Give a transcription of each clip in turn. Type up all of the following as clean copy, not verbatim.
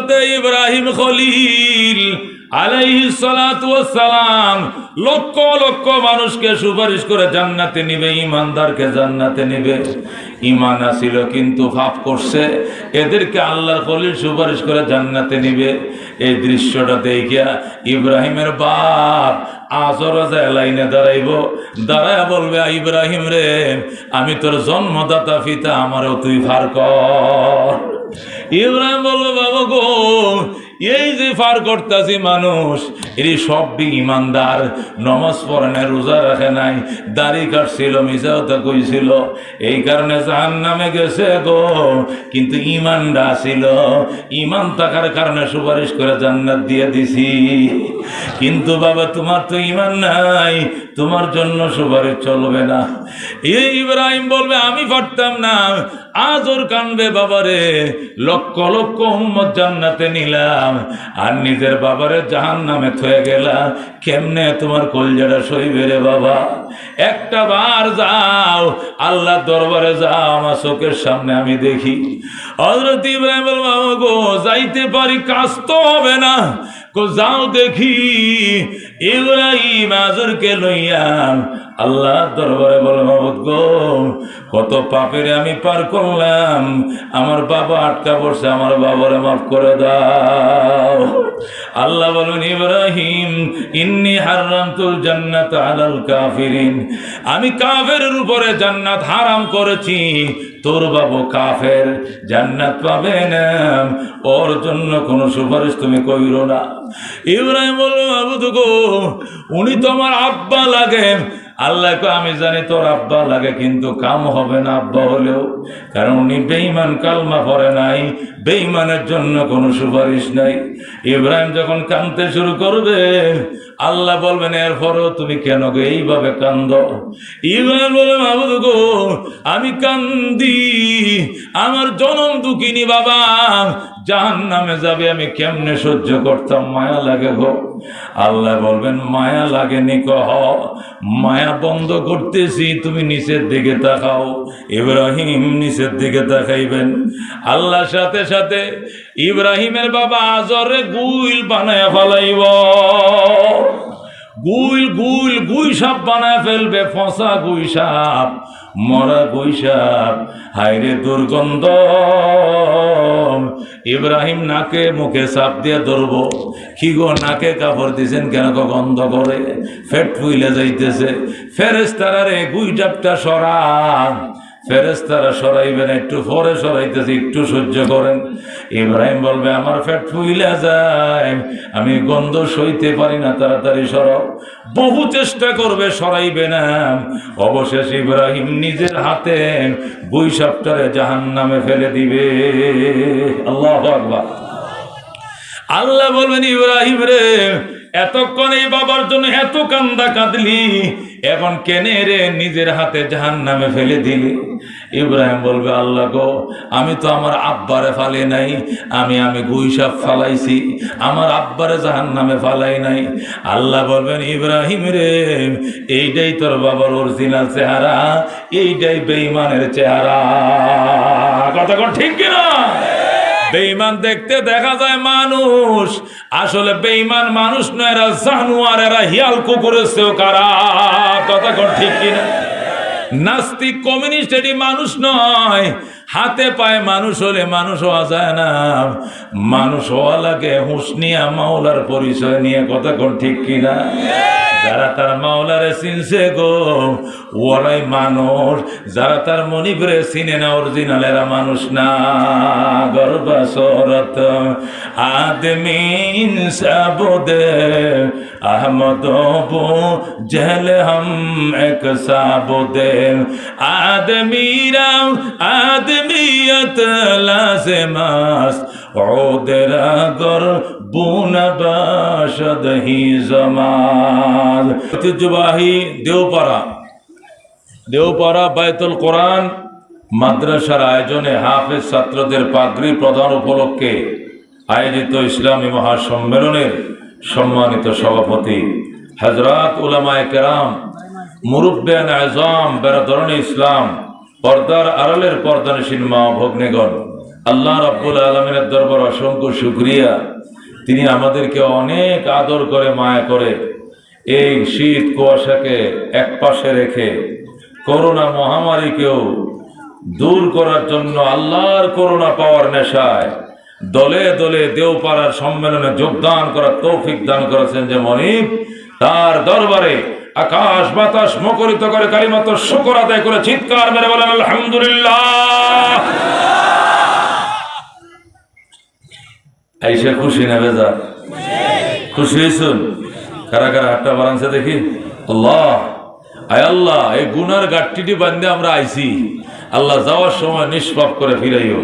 হযরতে ইব্রাহিম খলিল আলাইহিস সালাতু ওয়াস সালাম লক্ষ লক্ষ মানুষকে সুপারিশ করে জান্নাতে নিবে, ঈমানদারকে জান্নাতে নিবে। ঈমান আছিল কিন্তু পাপ করছে, এদেরকে আল্লাহর খলিল সুপারিশ করে জান্নাতে নিবে। এই দৃশ্যটা দেখিয়া ইব্রাহিমের বাপ আজর লাইনে দাঁড়াইব, দাঁড়ায় বলবে, ইব্রাহিম রে, আমি তোর জন্মদাতা পিতা, আমারও তুই ফার কর। ইব্রাহিম বলবে, বাবা গো, এই যে ফার করতেছি মানুষ, এর সবই ইমানদার, নমাজ পড়ে নাই, রোজা রাখে নাই, দাড়ি কাটছিল, মিছা কথা কইছিল, এই কারণে জাহান্নামে গেছে গো। কিন্তু ইমানটা ছিল, ইমান থাকার কারণে সুপারিশ করে জান্নাত দিয়ে দিছি। কিন্তু বাবা তোমার তো ইমান নাই, তোমার জন্য সুপারিশ চলবে না। এই ইব্রাহিম বলবে, আমি পারতাম না। আজর কানবে, বাবারে, লক্ষ লক্ষ উম্মত জান্নাতে নিলাম আর নিজের বাবারে জাহান্নামে থয়ে গেলা, কেমনে তোমার কলজাটা সইবে রে বাবা? একটা বার যাও, আল্লাহ দরবারে যাও, আমার চোখের সামনে আমি দেখি। হযরত ইব্রাহিম বলল, বাবা গো, যাইতে পারি, কাজ তো হবে না, যাও দেখি। ইব্রাহিম আজরকে লইয়া আল্লাহ দরবারে বলে, মাবুদ গো, কত পাপের আমি পার করলাম, আমার বাবা আটকা পড়ছে, আমার বাবারে মাফ করে দাও। আল্লাহ বলেন, ইব্রাহিম, ইন্নী হারামতুল জান্নাত আলাল কাফিরিন, আমি কাফেরের উপরে জান্নাত হারাম করেছি, তোর বাবু কাফের, জান্নাত পাবে না, ওর জন্য কোনো সুপারিশ তুমি কইরো না। ইব্রাহিম বলল, মাবুদ গো, উনি তো আমার আব্বা লাগে। আল্লাহ কো, আমি জানি তোর আব্বা লাগে, কিন্তু কাম হবে না আব্বা হলেও, কারণ উনি বেঈমান, কালমা পড়ে নাই, বেঈমানের জন্য কোনো সুপারিশ নাই। ইব্রাহিম যখন কাঁদতে শুরু করবে, আল্লাহ বলবেন, এরপরও তুমি কেন গো এইভাবে কান্দ? ইব্রাহিম বলবে, মাবুদ গো, আমি কান্দি, আমার জনম দুঃখিনী বাবা জাহান্নামে যাবে, আমি কেমনে সহ্য করতাম, মায়া লাগে গো। আল্লাহ বলবেন, মায়া লাগেনি কহ, মায়া বন্ধ করতেছি, তুমি নিচের দিকে তাকাও। ইব্রাহিম নিচের দিকে তাকাইবেন, আল্লাহ সাথে সাথে ইব্রাহিমের বাবা আজরে গুইল বানায় ফেলাইব, গুই সাপ বানায় ফেলবে, ফসা গুই সাপ, মরা গুই সাপ, হায়রে দুর্গন্ধ। ইব্রাহিম নাকে মুখে সাপ দিয়ে ধরবো, কি গো নাকে কাপড় দিয়েছেন কেন, গন্ধ করে, ফেট ফুইলে যাইতেছে। ফেরেশতারা রে, গুই সাপটা সরা। ফেরেশতারা সরাইবেন, একটু পরে সরাইতেছে, একটু সহ্য করেন। ইব্রাহিম বলবে, আমার পেট ফুইলা যায়, আমি গন্ধ সইতে পারি না, তাড়াতাড়ি সরাও। বহু চেষ্টা করবে, সরাইবে না। অবশেষ ইব্রাহিম নিজের হাতে গুই সাপটারে জাহান্নামে ফেলে দিবে। আল্লাহু আকবার। আল্লাহ বলবেন, ইব্রাহিম রে, এতক্ষণ এই বাবার জন্য এত কান্দা কাঁদলি, এখন কেনে রে নিজের হাতে জাহান্নামে ফেলে দিলি? ইব্রাহিম বলবে, আল্লাহ গো, আমি তো আমার আব্বারে ফালাই নাই, আমি গুই সাপ ফালাইছি, আমার আব্বারে জাহান্নামে ফালাই নাই। আল্লাহ বলবেন, ইব্রাহিম রে, এইটাই তোর বাবার অরিজিনাল চেহারা, এইটাই বেঈমানের চেহারা। কথা কোন ঠিক কিনা? বেঈমান দেখতে দেখা যায় মানুষ, আসলে বেঈমান মানুষ নয়, এরা জানোয়ার, এরা হিয়াল কুকুরের চেয়েও কারা। কথা কোন ঠিক কিনা? নাস্তিক, কমিউনিস্ট এটি মানুষ নয়, হাতে পায়ে মানুষ হলে মানুষ হওয়া যায় না, মানুষ হওয়া লাগে হুঁশ নিয়ে, মাওলার পরিচয় নিয়ে। কথা কোন ঠিক কিনা? যারা তার মাওলারে চিনছে গো, ওরাই মানুষ। যারা তার মনিবরে চিনে না, অরিজিনাল, এরা মানুষ না। গর্বাসরত আদমি ইনসাবুদে আহমদ বো জহলে হম এক সাবুদে আদমিরা আদমিয়ত লাজমাস ওদেরা গর বুনবাশদ হি জমান। ঐতিহ্যবাহী দেওপাড়া বায়তুল কোরআন মাদ্রাসার আয়োজনে হাফেজ ছাত্রদের পাগড়ি প্রদান উপলক্ষে আয়োজিত ইসলামী মহাসম্মেলনের সম্মানিত সভাপতি হযরত উলামায়ে কেরাম, মুরব্বিয়ান আযম, বেরাদরানে ইসলাম, পর্দার আড়ালের পর্দানশীল মা ভগ্নীগণ, আল্লাহ রাব্বুল আলামিনের দরবার অসংখ্য শুকরিয়া, তিনি আমাদেরকে অনেক আদর করে মায়া করে এই শীত কুয়াশাকে এক পাশে রেখে করোনা মহামারীকেও দূর করার জন্য আল্লাহর করোনা পাওয়ার নেশায় দলে দলে দেওপাড়ার সম্মেলনে যোগদান করার তৌফিক দান করেছেন যে মনিব, তার দরবারে আকাশ বাতাস মুখরিত করে কালিমাত শুকর আদায় করে চিৎকার মেরে বলেন আলহামদুলিল্লাহ। আইসা খুশি না বেজা? খুশি হয়েছুন? কারা কারা হাতটা বাড়ানছে দেখি। আল্লাহ, আয় আল্লাহ, এই গুনার গাঠটি বান্ধে আমরা আইছি, আল্লাহ যাওয়ার সময় নিষ্পাপ করে ফিরাইও,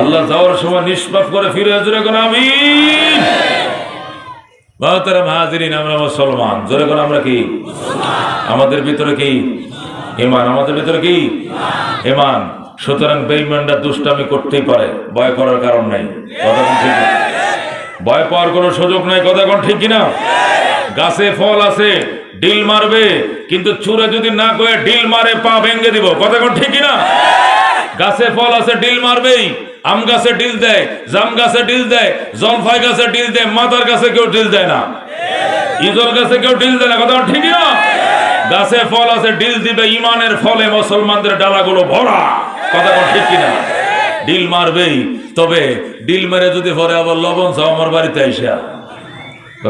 আল্লাহ যাওয়ার সময় নিষ্পাপ করে ফিরাইও। জোরে কোন আমিন। হাজিরিন, আমরা মুসলমান। জোরে কোন আমরা কি? আমাদের ভিতরে কি ঈমান? আমাদের ভিতরে কি ঈমান? সুতরাং বেঈমানরা দুষ্টামি করতেই পারে, ভয় করার কারণ নাই। কথা কোন ঠিক? ভয় পাওয়ার কোনো সুযোগ নাই। কথা কোন ঠিক কিনা? গাছে ফল আছে, ডিল মারবে, কিন্তু চুরে যদি না করে ডিল মারে পা ভেঙে দিব। কথা কোন ঠিক কিনা? গাছে ফল আছে, ডিল মারবেই। আম গাছে ডিল দেয়, জাম গাছে ডিল দেয়, জলফাই গাছে ডিল দেয়, মাথার গাছে কেউ ডিল দেয় না, ইজল গাছে কেউ ডিল দেয় না। কথা ঠিক না? গাছে ফল আছে, ডিল দিবে। ইমানের ফলে মুসলমানদের ডালাগুলো ভরা। কথা ঠিক কিনা? ডিল মারবেই। তবে ডিল মেরে যদি পরে আবার লবণ চাও আমার বাড়িতে আইসা,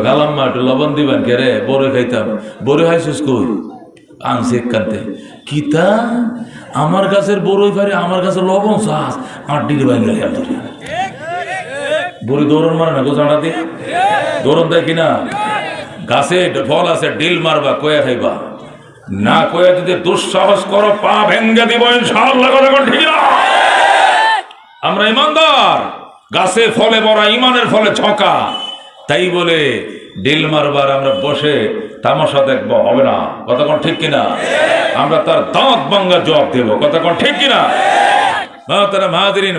গালাম মা একটু লবণ দিবেন কে রে? বড় খাইতাম। বড় খাইছিস কই? আনছি কানতে কিতা আমার গাছের বড়ই পারে, আমার কাছে লবণ চাস, আর ডিল ভাঙে বড়ি দৌড়ন মারে না গোজানা দিয়ে দৌড়ন দেয় কিনা? গাছে ফল আছে, ডিল মারবা, কয়ে খাইবা না, কয়ে যদি দুঃসাহস করো পা ভেঙ্গে দিব ইনশাআল্লাহ। কথা ঠিক না? আমরা ইমানদার, গাছে ফলে বড়া, ইমানের ফলে ছকা। তাই বলে ডিল মারবার আমরা বসে তামাশা দেখবো হবে না। কথা কোন ঠিক কিনা? আমরা তার দাঁত ভাঙ্গা জবাব দেব। কথা কোন ঠিক কিনা? হাজিরিন,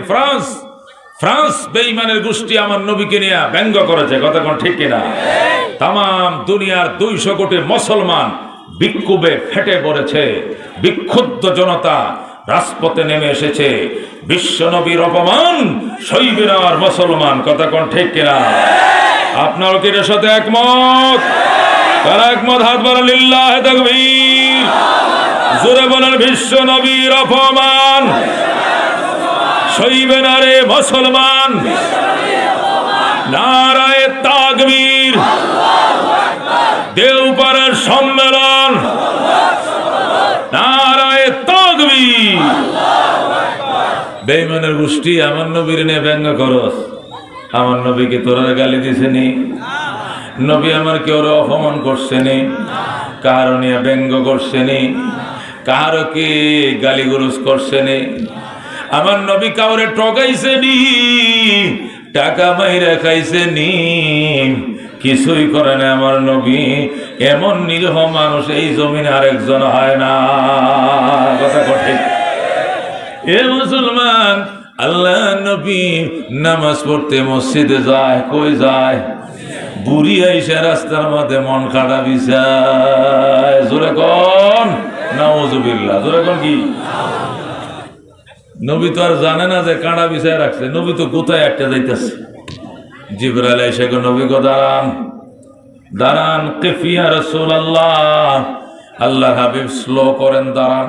ফ্রান্স বেঈমানের গোষ্ঠী আমার নবীকে নিয়ে ব্যঙ্গ করেছে। কথা কোন ঠিক কিনা? তাম দুনিয়ার 200 কোটি মুসলমান বিক্ষোভে ফেটে পড়েছে, বিক্ষুব্ধ জনতা রাজপথে নেমে এসেছে। বিশ্ব নবীর অপমান সইবে না আর মুসলমান। কথা কোন ঠিক কিনা? আপনার কি এর সাথে একমত? কারা একমত? হাত বাড়ান, লিল্লাহি তাকবীর। জোরে বলেন, বিশ্ব নবীর অপমান সইবে না রে মুসলমান। নারায়ে তাকবীর। দেওপাড়ার সম্মেলন, নারায়ে তাকবীর। বেঈমানের গোষ্ঠী আমার নবীর নিয়ে ব্যঙ্গ করস। আমার নবীকে তোরা গালি দিছেনি? নবী আমার কেউ অপমান করছেনি? কারো নিয়ে ব্যঙ্গ করছেনি? কারো কি গালিগুলোজ করছেনি? আমার নবী কাউরে ঠকাইছেনি? টাকা মাইরা খাইছেনি? কিছুই করে না আমার নবী। এমন নিরীহ মানুষ এই জমিনে আরেকজন হয় না। কথা কঠিন। এ মুসলমান, আল্লাহ নবী নামাজ পড়তে মসজিদে যায়, কই যায়? বুড়ি আইসা রাস্তার মধ্যে মন খাড়া বিছায়। জোরে কোন নাউজুবিল্লাহ। জোরে কোন কি? নবী তো আর জানে না যে কাঁড়া বিছায় রাখছে। নবী তো কোথায় একটা যাইতেছে। জিবরাইল আইসা গো, নবী গো দাঁড়ান, দাঁড়ান। কিফিয়া রাসূলুল্লাহ, আল্লাহ হাবিব স্লো করেন, দাঁড়ান।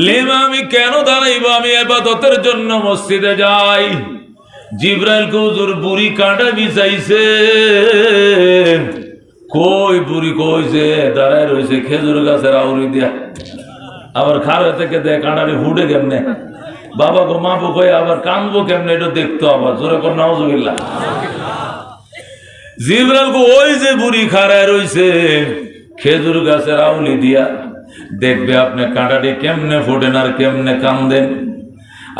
লেমা, আমি কেন দাঁড়াইব? আমি ইবাদতের জন্য মসজিদে যাই। জিবরাইল কো, হুজুর বুড়ি কাঁটা বিছাইছে। কই বুড়ি? কইছে দাঁড়ায় রয়েছে খেজুর গাছের আউরি দিয়া। আবার খাড়া থেকে দেয় কাঁটারি হুডে কেমনে? বাবা গো, মা বো কই আবার কানবো কেমনে? এটা দেখতো। আবার জোরে কোন নাউজুবিল্লাহ। জিবরাইল কো, ওই যে বুড়ি খাড়ায় রয়েছে খেজুর গাছের আউলি দিয়া, দেখবে আপনি কাঁটাটি কেমনে ফোটেন আর কেমনে কান্দেন।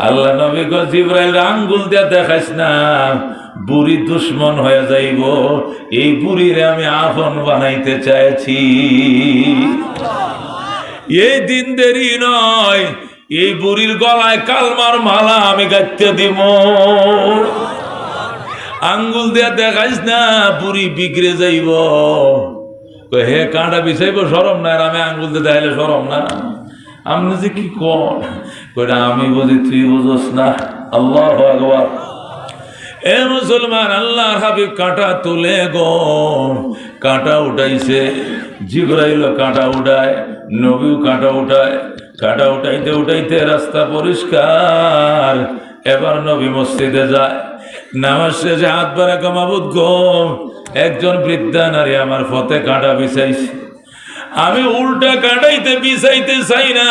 আল্লাহ নবী কো, জিবরাইল আঙ্গুল দিয়া দেখাইস না, বুড়ি দুশ্মন হয়ে যাইব। এই বুড়িরে আমি আপন বানাইতে চাইছি। এই দিন দেরি নয়, এই বুড়ির গলায় কালমার মালা আমি গাইতে দিব। আঙ্গুল দিয়া দেখাইস না, বুড়ি বিগড়ে যাইব। হে কাঁটা বিছাইব, শরম না? আমি আঙ্গুল দিয়ে দেখাইলে শরম না? আপনি যে কি কর? আমি বুঝি তুই বুঝোস না। আল্লাহু আকবার। এ মুসলমান, আল্লাহর হাবিব কাঁটা তুলে গো, কাঁটা উঠাইছে। জিবরাইল কাঁটা উঠায়, নবীও কাঁটা উঠায়। কাঁটা উঠাইতে উঠাইতে রাস্তা পরিষ্কার। এবার নবী মসজিদে যায়, নামাজ শেষে হাত বাড়া মাবুদ গো, একজন বৃদ্ধা নারী আমার ফতে কাঁটা বিছাইছে। আমি উল্টা কাটাইতে বিছাইতে চাই না,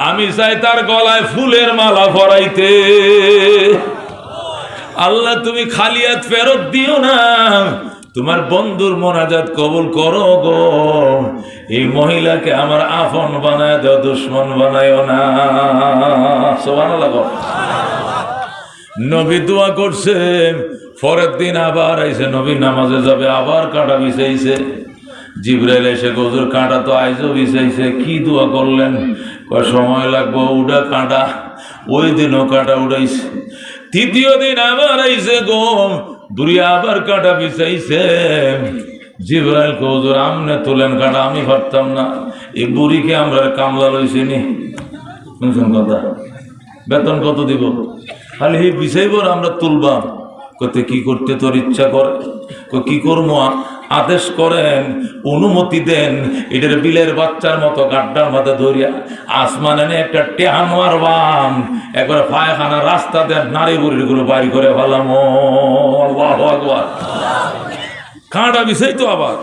আমি চাই তার গলায় ফুলের মালা পরাইতে। আল্লাহ তুমি খালি হাত ফেরত দিও না, তোমার বন্ধুর মোনাজাত কবুল করো গো। এই মহিলাকে আমার আপন বানায় দাও, দুশ্মন বানায়ও না। সুবহানাল্লাহ। নবী দোয়া করছে। পরের দিন আবার আইসে, নবী নামাজে যাবে, আবার কাঁটা বিছাইছে। জিবরাইল এসে হুজুর কাঁটা তো আইজও বিছাইছে, কি দোয়া করলেন? সময় লাগবো, উড়া কাঁটা। ওই দিনও কাঁটা উড়াইছে। তৃতীয় দিন আবার আইসে গো, বুড়ি আবার কাঁটা বিছাইছে। জিবরাইল হুজুর আমনে তুলেন কাঁটা, আমি পারতাম না। এই বুড়িকে আমরা কামলা লইছি নি, শুনছেন কথা? বেতন কত দিব? খালি হি বিছাইব আমরা তুলবাম। কতে কি করতে তোর ইচ্ছা করে? কি করবো? আদেশ করেন, অনুমতি দেন। এটার বিলের বাচ্চার মতো গাড্ডার মাথা ধরিয়া আসমানে একটা টেহান মারবাম, একবার পায়খানা রাস্তা দেন, নারী বুড়ির গুলো বাড়ি করে ফেলাম। আল্লাহু আকবার। কাঁটা বিষয় তো আবার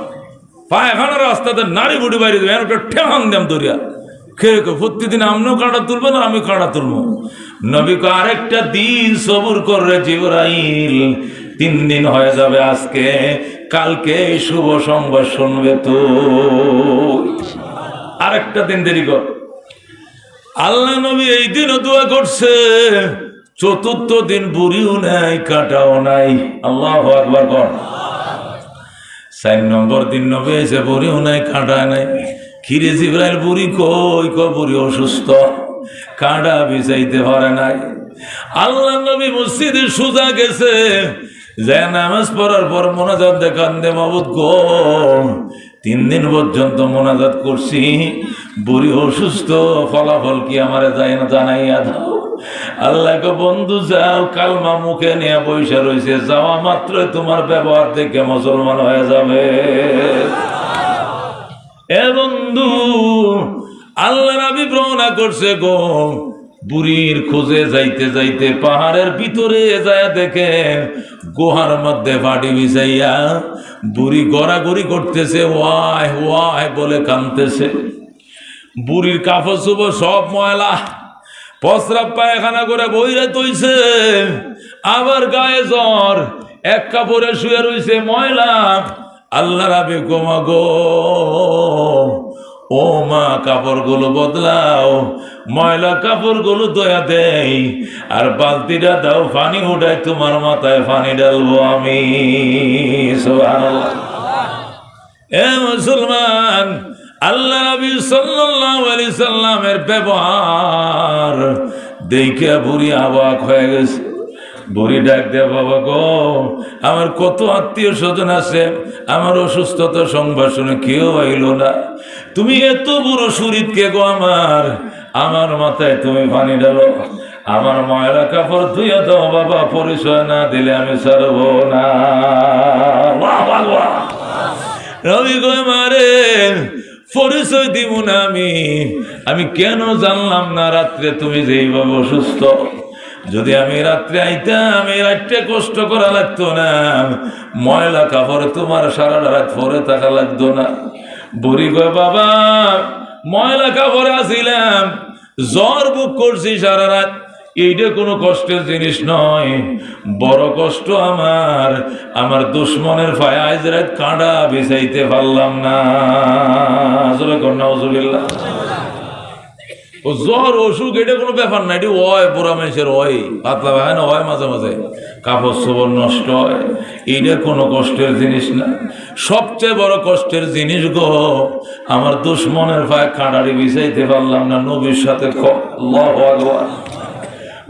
পায়খানা রাস্তা দেন, নারী বুড়ি বাড়ি দেবেন, একটা টেহান দেন ধরিয়া। প্রতিদিন আপনিও কাঁটা তুলবেন আর আমি কাঁটা তুলবো। নবীকে আরেকটা দিন সবুর করে জিবরাইল, 3 দিন হয়ে যাবে আজকে, কালকে শুভ সংবাদ শুনবে তো। আরেকটা দিন দেরি কর। আল্লাহ নবী এই দিনও দোয়া করছে। 4র্থ দিন বুড়িও নাই, কাঁটাও নাই। আল্লাহু আকবার কর। 4 নম্বর দিন নবী এসে, বুড়িও নাই, কাঁটা নাই। খিরে জিবরাইল, বুড়ি কই? বুড়ি অসুস্থ, কাঁটা বিছাইতে পারে নাই। আল্লাহ নবী মসজিদে সোজা গেছে, যে নামাজ পড়ার পর মোনাজাত দেখান দে মাবুদ গো, 3 দিন পর্যন্ত মোনাজাত করছি, বুড়ি অসুস্থ, ফলাফল কি আমারে যায় না জানাইয়া দাও। আল্লাহকে বন্ধু যাও, কালমা মুখে নিয়ে পয়সা রয়েছে, যাওয়া মাত্র তোমার ব্যবহার দেখে মুসলমান হয়ে যাবে। এ বন্ধু, আল্লাহ নবী রওনা করছে গো। বুড়ির খোঁজে যাইতে যাইতে পাহাড়ের ভিতরে যায় দেখে গুহার মধ্যে ফাটি বিছাইয়া বুড়ি গড়াগড়ি করতেছে, ওয়াই ওয়াই বলে কাঁদতেছে। বুড়ির কাপড় চোপড় সব ময়লা, প্রস্রাব পায়খানা করে বইরে তৈছে, আবার গায়ে জ্বর, এক কাপড়ে শুয়ে রইছে ময়লা। আল্লাহ রাবে গোমা গো, ও মা, কাপড়গুলো বদলাও, ময়লা কাপড়গুলো দয়া দেই, আর বালতিটা দাও, পানি উঠাই তোমার মাথায় পানি ঢালবো আমি। সুবহানাল্লাহ। এ মুসলমান, আল্লাহ নবী সাল্লাল্লাহু আলাইহি সাল্লামের ব্যবহার দেখে বুড়ি অবাক হয়ে গেছে। বুড়ি ডাক দে, বাবা গো, আমার কত আত্মীয় স্বজন আছে, আমার অসুস্থতা সংবাদ শুনে কেউ আইল না, তুমি এত বড় শরীর কে গো আমার মাথায় তুমি পানি ঢালো, আমার ময়লা কাপড় ধুয়ে দাও বাবা, পরিচয় না দিলে আমি ছাড়বো না। রবি গো মারে, পরিচয় দিব না আমি কেন জানলাম না রাত্রে তুমি যেইভাবে অসুস্থ? যদি আমি রাত্রে আইতাম, এই রাত্রে কষ্ট করা লাগতো না, ময়লা কাপড় তোমার সারা রাত পরে থাকা লাগতো না। বুড়ি কয়, বাবা, ময়লা কাপড়ে আসিলাম, জ্বর বুক করছি সারা রাত, এইটা কোনো কষ্টের জিনিস নয়। বড় কষ্ট আমার দুশ্মনের ফায় আজ রাত কাঁটা বিছাইতে পারলাম না। আসলে নাউজুবিল্লাহ। ও জ্বর অসুখ এটা কোনো ব্যাপার না, এটি হয় বুড়া মানুষের হয়, পাতলা হয় না, হয় মাঝে মাঝে কাপড় চোপড় নষ্ট হয়, এইটা কোনো কষ্টের জিনিস না। সবচেয়ে বড় কষ্টের জিনিস গো, আমার দুশ্মনের ফায় কাঁটারি বিছাইতে পারলাম না। নবীর সাথে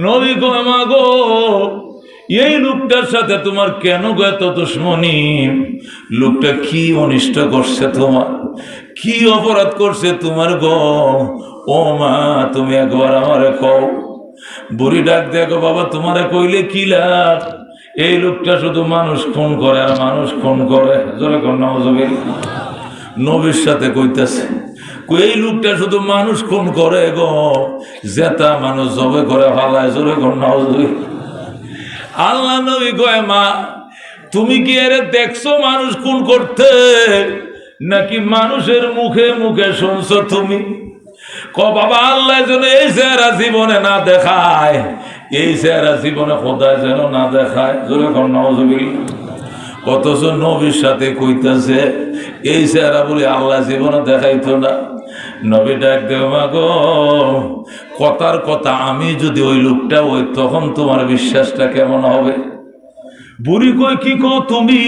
নবী গো, মা গো, এই লোকটার সাথে তোমার কেন গো এত দুশ্মনী? লোকটা কি অনিষ্ট করছে তোমার, কি অপরাধ করছে তোমার গো? ও মা, তুমি একবার আমারে কও। বুড়ি ডাক দেখো, বাবা তোমারে কইলে কি লাভ? এই লোকটা শুধু মানুষ খুন করে আর মানুষ খুন করে। জোরে কোন নাউজুবিল্লাহ। নবীর সাথে কইতাছে, এই লোকটা শুধু মানুষ খুন করে গো, জেতা মানুষ জবে করে ফালায়। জোরে কোন নাউজুবিল্লাহ। আল্লাহ নবী কয়, মা তুমি কি এর দেখছো মানুষ খুন করতে, নাকি মানুষের মুখে মুখে শুনছো তুমি? বাবা আল্লাহ যেন এই চেহারা জীবনে না দেখায়, এই চেহারা জীবনে খোদায় যেন না দেখায়। জোরে কোন নাউজুবিল্লাহ। অথচ নবীর সাথে কইতাছে এই চেহারা বলে আল্লাহ জীবনে দেখাইতো না। নবী ডাক দেও, মা গো কথার কথা আমি যদি ওই লোকটা ওই, তখন তোমার বিশ্বাসটা কেমন হবে? বুড়ি কই, কি কো তুমি?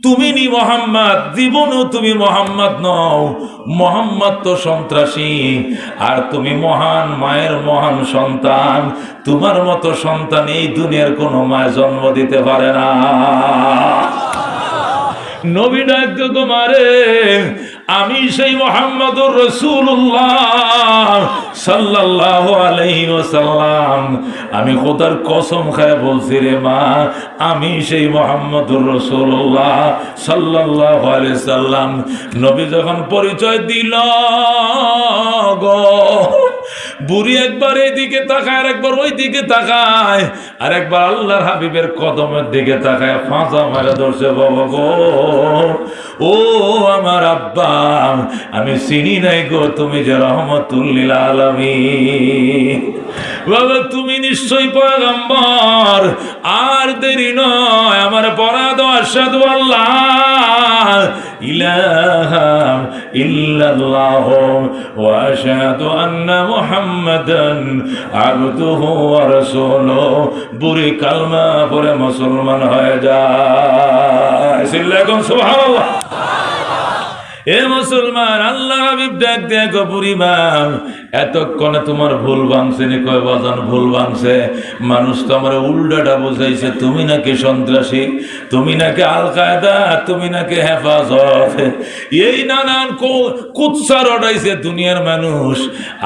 তুমি নি মোহাম্মদ? জীবনও তুমি মোহাম্মদ নও। মোহাম্মদ তো সন্ত্রাসী, আর তুমি মহান মায়ের মহান সন্তান। তোমার মতো সন্তান এই দুনিয়ার কোনো মায় জন্ম দিতে পারে না। নবী ডাক গো, মারে আমি সেই মুহাম্মদুর রাসূলুল্লাহ সাল্লাল্লাহু আলাইহি ওয়াসাল্লাম, আমি খোদার কসম খায় বলছি রে মা, আমি সেই মুহাম্মদুর রাসূলুল্লাহ সাল্লাল্লাহু আলাইহি সাল্লাম। নবী যখন পরিচয় দিল গো, বুড়ি একবার এইদিকে তাকায়, আর একবার ওই দিকে তাকায়, আর একবার আল্লাহর হাবিবের কদমের দিকে তাকায়, ফাঁসা মারা ধরছে। বাবা গো, ও আমার আব্বা, আমি চিনি নাই গো, তুমি যে রহমাতুল লিল আলামিন। বাবা তুমি নিশ্চয়ই পয়গম্বর। আর দেরি নয়, আমার পড়া দাও, আশহাদু আল্লাহ ইলাহা ইল্লাল্লাহ ওয়া আশহাদু আন্না মুহাম্মাদান আবদুহু ওয়া রাসূলুহু। বুড়ি কালমা পড়ে মুসলমান হয়ে যায়। সিল্লাকুম সুবহানাল্লাহ। এ মুসলমান, আল্লাহ হাবিব ডাক দেখো, বুড়িমা এতক্ষণে তোমার ভুল ভাঙছে নি? কয় বাজান ভুল ভাঙছে। মানুষ তো আমার উল্টাটা বুঝাইছে, তুমি নাকি সন্ত্রাসী, তুমি নাকি আল কায়দা, তুমি নাকি হেফাজত, এই নানান কুৎসা রটাইছে দুনিয়ার মানুষ।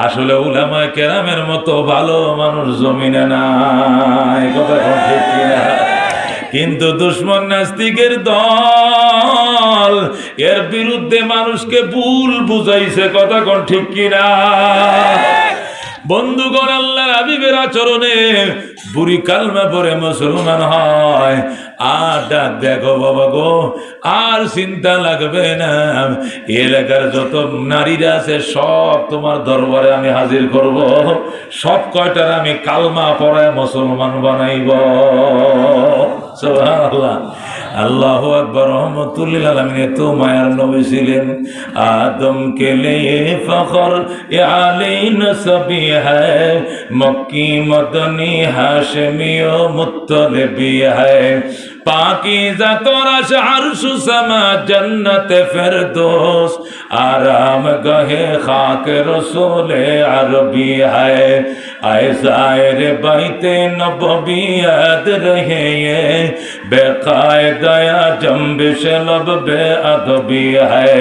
আসলে উলামায়ে কেরামের মতো ভালো মানুষ জমিনে নাই। কথা ঠিক কিনা? কিন্তু দুশ্মন নাস্তিকের দল এর বিরুদ্ধে মানুষকে ভুল বুঝাইছে। কথা কোন ঠিক কিনা? বন্ধুগণ, আল্লাহর হাবিবের আচরণে বুড়ি কালমা পড়ে মুসলমান হয়। আর ডাক দেখো বাবা গো, আর চিন্তা লাগবে না, এলাকার যত নারীরা আছে সব তোমার দরবারে আমি হাজির করব, সব কয়টার আমি কালমা পড়ায় মুসলমান বানাইব। সুবহানাল্লাহ। আল্লাহু আকবার। রহমাতুল লিল আলামিন এত মায়ার নবী ছিলেন। আদম কে লিয়ে ফখর এ আলী নসবি হ্যায়, মক্কি মদনী হাশমি ও মুত্তলিবি হ্যায়। পাকিজা তোরাশ আরশ সামা জন্নত ফিরদৌস, আরাম গহে খাক রসূল আরবি হ্যায়। আয়ে জায়ের বাইতে নববী याद रहे ये, बेकायदा जंबिश लब बेअदबी है।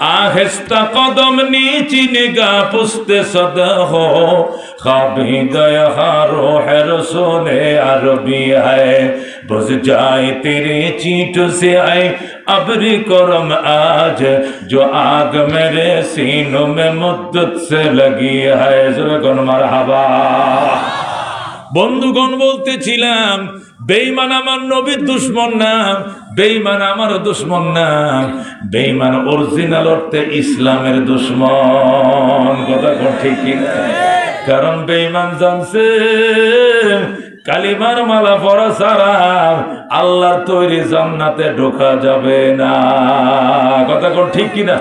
आहिस्ता कदम नीची निगाह पुस्ते सदा हो, खाबिदा यहाँ रूह रसूल अरबी है। बुझ जाए तेरी चींट से आए अबरी करम आज, जो आग मेरे सीनों में मुद्दत से लगी है। ज़ुल्फ़ मरहबा। বন্ধুগণ, বলতেছিলাম বেঈমান আমার নবীর দুশমন না, বেঈমান আমার দুশমন না, বেঈমান অরিজিনাল অর্থে ইসলামের দুশমন। কথা কোন ঠিক কিনা? কারণ বেঈমান জানছে কালিমার মালা পরা ছাড়া আল্লাহর তৈরি জান্নাতে ঢোকা যাবে না। কথা কোন ঠিক কিনা?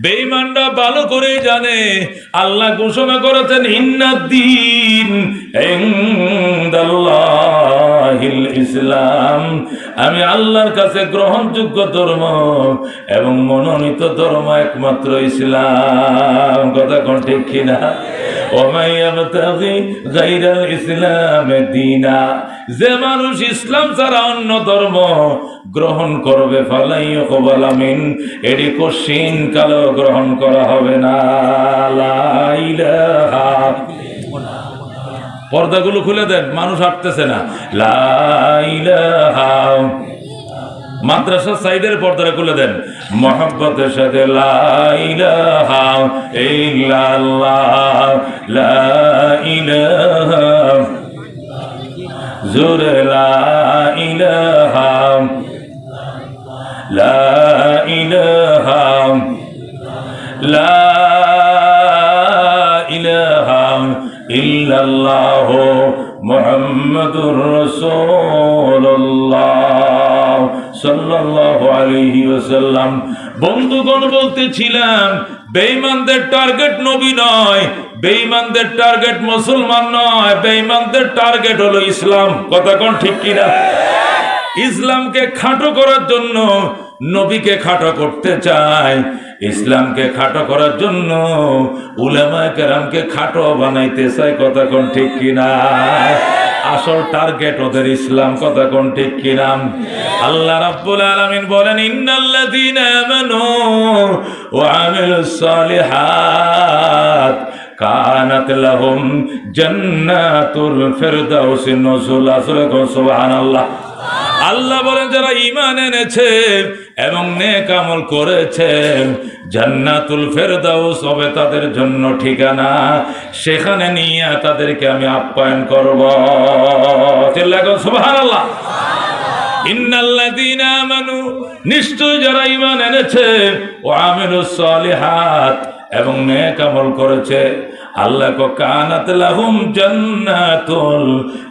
বেঈমানরা ভালো করে জানে আল্লাহ ঘোষণা করেছেন ইন্নাদ্দীন ইনদাল্লাহিল ইসলাম, আমি আল্লাহর কাছে গ্রহণযোগ্য ধর্ম এবং মনোনীত ধর্ম একমাত্র ইসলাম। কথা কোন ঠিক কিনা? ওয়া ইয়াবতাগি গায়রাল ইসলাম দীনা, যে মানুষ ইসলাম ছাড়া অন্য ধর্ম গ্রহণ করবে ফালাই ইউকবাল মিন, এটি কোশ্চিন কালো গ্রহণ করা হবে না। লা ইলাহা পর্দাগুলো খুলে দেন, মানুষ হাঁটতেছে না। লা ইলাহা, মাদ্রাসা সাইডের পর্দাটা খুলে দেন, মহব্বতের সাথে লা ইলাহা ইল্লাল্লাহ, লা ইলাহা, জোরে লা ইলাহা, লা ইলাহা, লা ইলাহা ইল্লাল্লাহ মুহাম্মাদুর রাসূলুল্লাহ সাল্লাল্লাহু আলাইহি ওয়াসাল্লাম। বন্ধুগণ, বলতেছিলাম বেঈমানদের টার্গেট নবী নয়, বেঈমানদের টার্গেট মুসলমান নয়, বেঈমানদের টার্গেট হলো ইসলাম। কথা কোন ঠিক কিনা? ইসলামকে খাটো করার জন্য নবীকে খাটো করতে চায়, ইসলামকে খাটো করার জন্য উলামায়ে কেরামকে খাটো বানাইতে চায়। কথা কোন ঠিক কিনা? আসল টার্গেট ওদের ইসলাম। কথা কোন ঠিক কিনা? আল্লাহ রাব্বুল আলামিন বলেন, ইন্নাল্লাযীনা আমানু ওয়া আমিলুস সালিহাত কানাত লাহুম জান্নাতুল ফিরদাউসি নুজুলা। সুবহানাল্লাহ। আল্লাহ বলেন, যারা ঈমান এনেছে এবং নেক আমল করেছে, জান্নাতুল ফেরদাউস হবে তাদের জন্য ঠিকানা, সেখানে নিয়ে তাদেরকে আমি আপ্যায়ন করব। সুবহানাল্লাহ। ইন্নাল্লাযীনা আমানু, নিশ্চয় যারা ঈমান এনেছে, ওয়া আমিলুস সালিহাত, এবং নেক আমল করেছে, আল্লাহ কো কানাত লাহুম জান্নাতুল